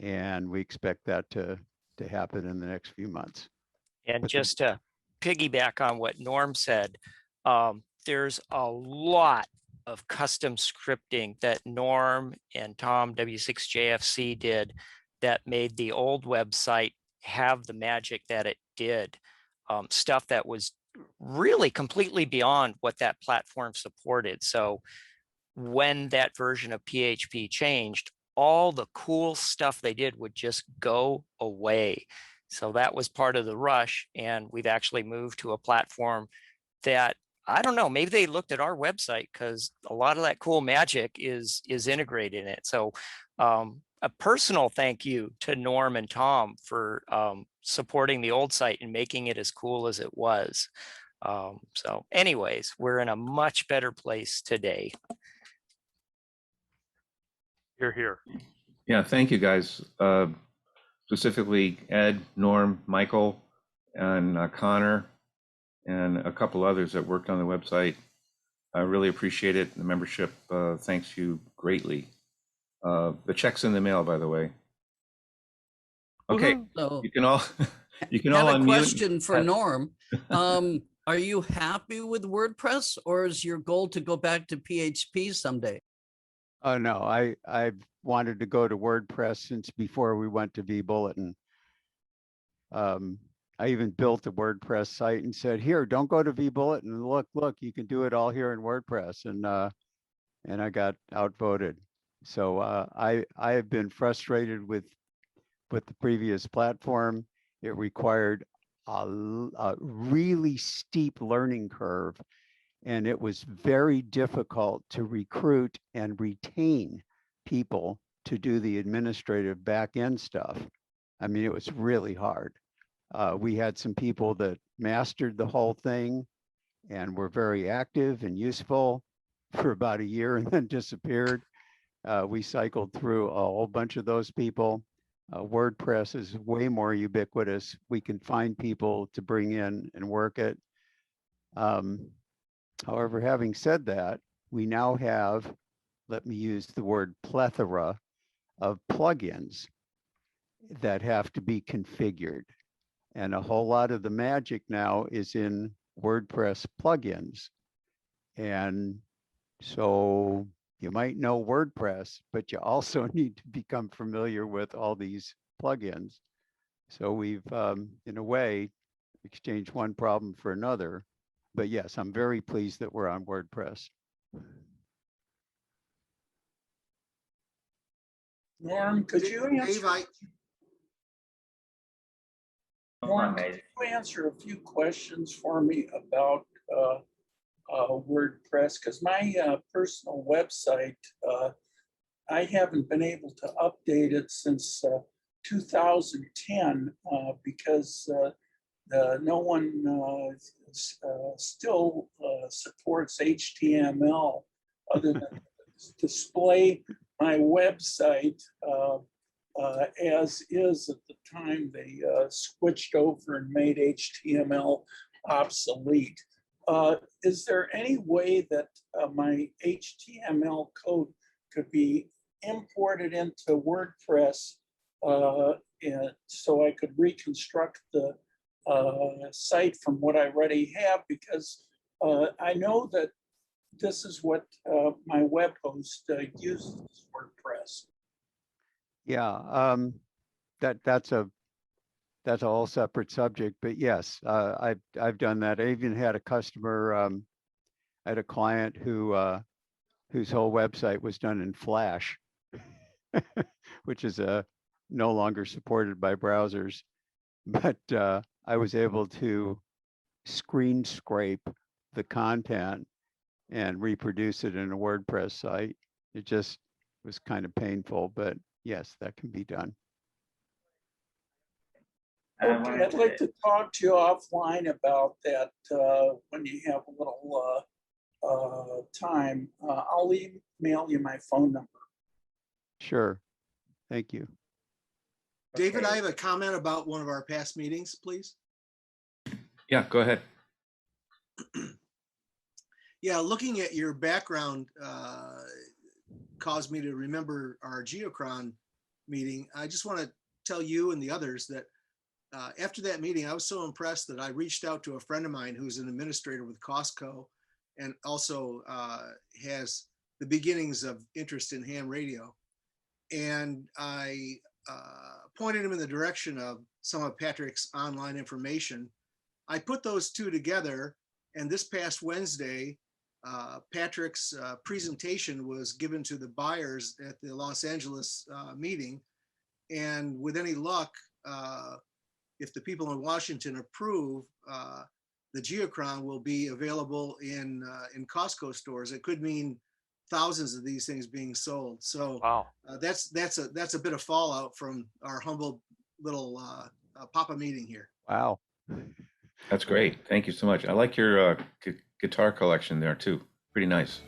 and we expect that to happen in the next few months. And But just to piggyback on what Norm said, there's a lot of custom scripting that Norm and Tom W6JFC did that made the old website have the magic that it did. Stuff that was really completely beyond what that platform supported. So when that version of PHP changed, all the cool stuff they did would just go away. So that was part of the rush. And we've actually moved to a platform that, I don't know, maybe they looked at our website because a lot of that cool magic is integrated in it. So a personal thank you to Norm and Tom for supporting the old site and making it as cool as it was. So anyways, we're in a much better place today. Here. Yeah, thank you guys. Specifically Ed, Norm, Michael, and Connor, and a couple others that worked on the website. I really appreciate it. The membership thanks you greatly. The check's in the mail, by the way. Okay, So you can all have a unmute. question for Norm. Are you happy with WordPress, or is your goal to go back to PHP someday? Oh no, I've wanted to go to WordPress since before we went to vBulletin. I even built a WordPress site and said, here, don't go to vBulletin. Look, you can do it all here in WordPress. And I got outvoted. So I have been frustrated with the previous platform. It required a really steep learning curve, and it was very difficult to recruit and retain people to do the administrative back end stuff. I mean, it was really hard. We had some people that mastered the whole thing and were very active and useful for about a year and then disappeared. We cycled through a whole bunch of those people. WordPress is way more ubiquitous. We can find people to bring in and work it. However, having said that, we now have, let me use the word plethora of plugins that have to be configured. And a whole lot of the magic now is in WordPress plugins. And so you might know WordPress, but you also need to become familiar with all these plugins. So we've, in a way, exchanged one problem for another. But yes, I'm very pleased that we're on WordPress. Norm, could you answer? Norm, could you answer a few questions for me about WordPress? Because my personal website, I haven't been able to update it since 2010 because no one still supports HTML other than display my website as is at the time they switched over and made HTML obsolete. Is there any way that my HTML code could be imported into WordPress and so I could reconstruct the site from what I already have? Because I know that this is what my web host uses, WordPress. Yeah, that's a whole separate subject, but yes, I've done that. I even had a customer, I had a client who whose whole website was done in Flash, which is no longer supported by browsers. But I was able to screen scrape the content and reproduce it in a WordPress site. It just was kind of painful, but yes, that can be done. Okay, I'd like to talk to you offline about that when you have a little time. I'll email you my phone number. Sure. Thank you. David, I have a comment about one of our past meetings, please. Yeah, go ahead. Yeah, looking at your background caused me to remember our Geocron meeting. I just want to tell you and the others that after that meeting, I was so impressed that I reached out to a friend of mine who's an administrator with Costco and also has the beginnings of interest in ham radio. And I pointed him in the direction of some of Patrick's online information. I put those two together, and this past Wednesday, Patrick's presentation was given to the buyers at the Los Angeles meeting. And with any luck, if the people in Washington approve, the Geocron will be available in Costco stores. It could mean thousands of these things being sold. So wow. That's a bit of fallout from our humble little Papa meeting here. Wow. That's great. Thank you so much. I like your guitar collection there too. Pretty nice.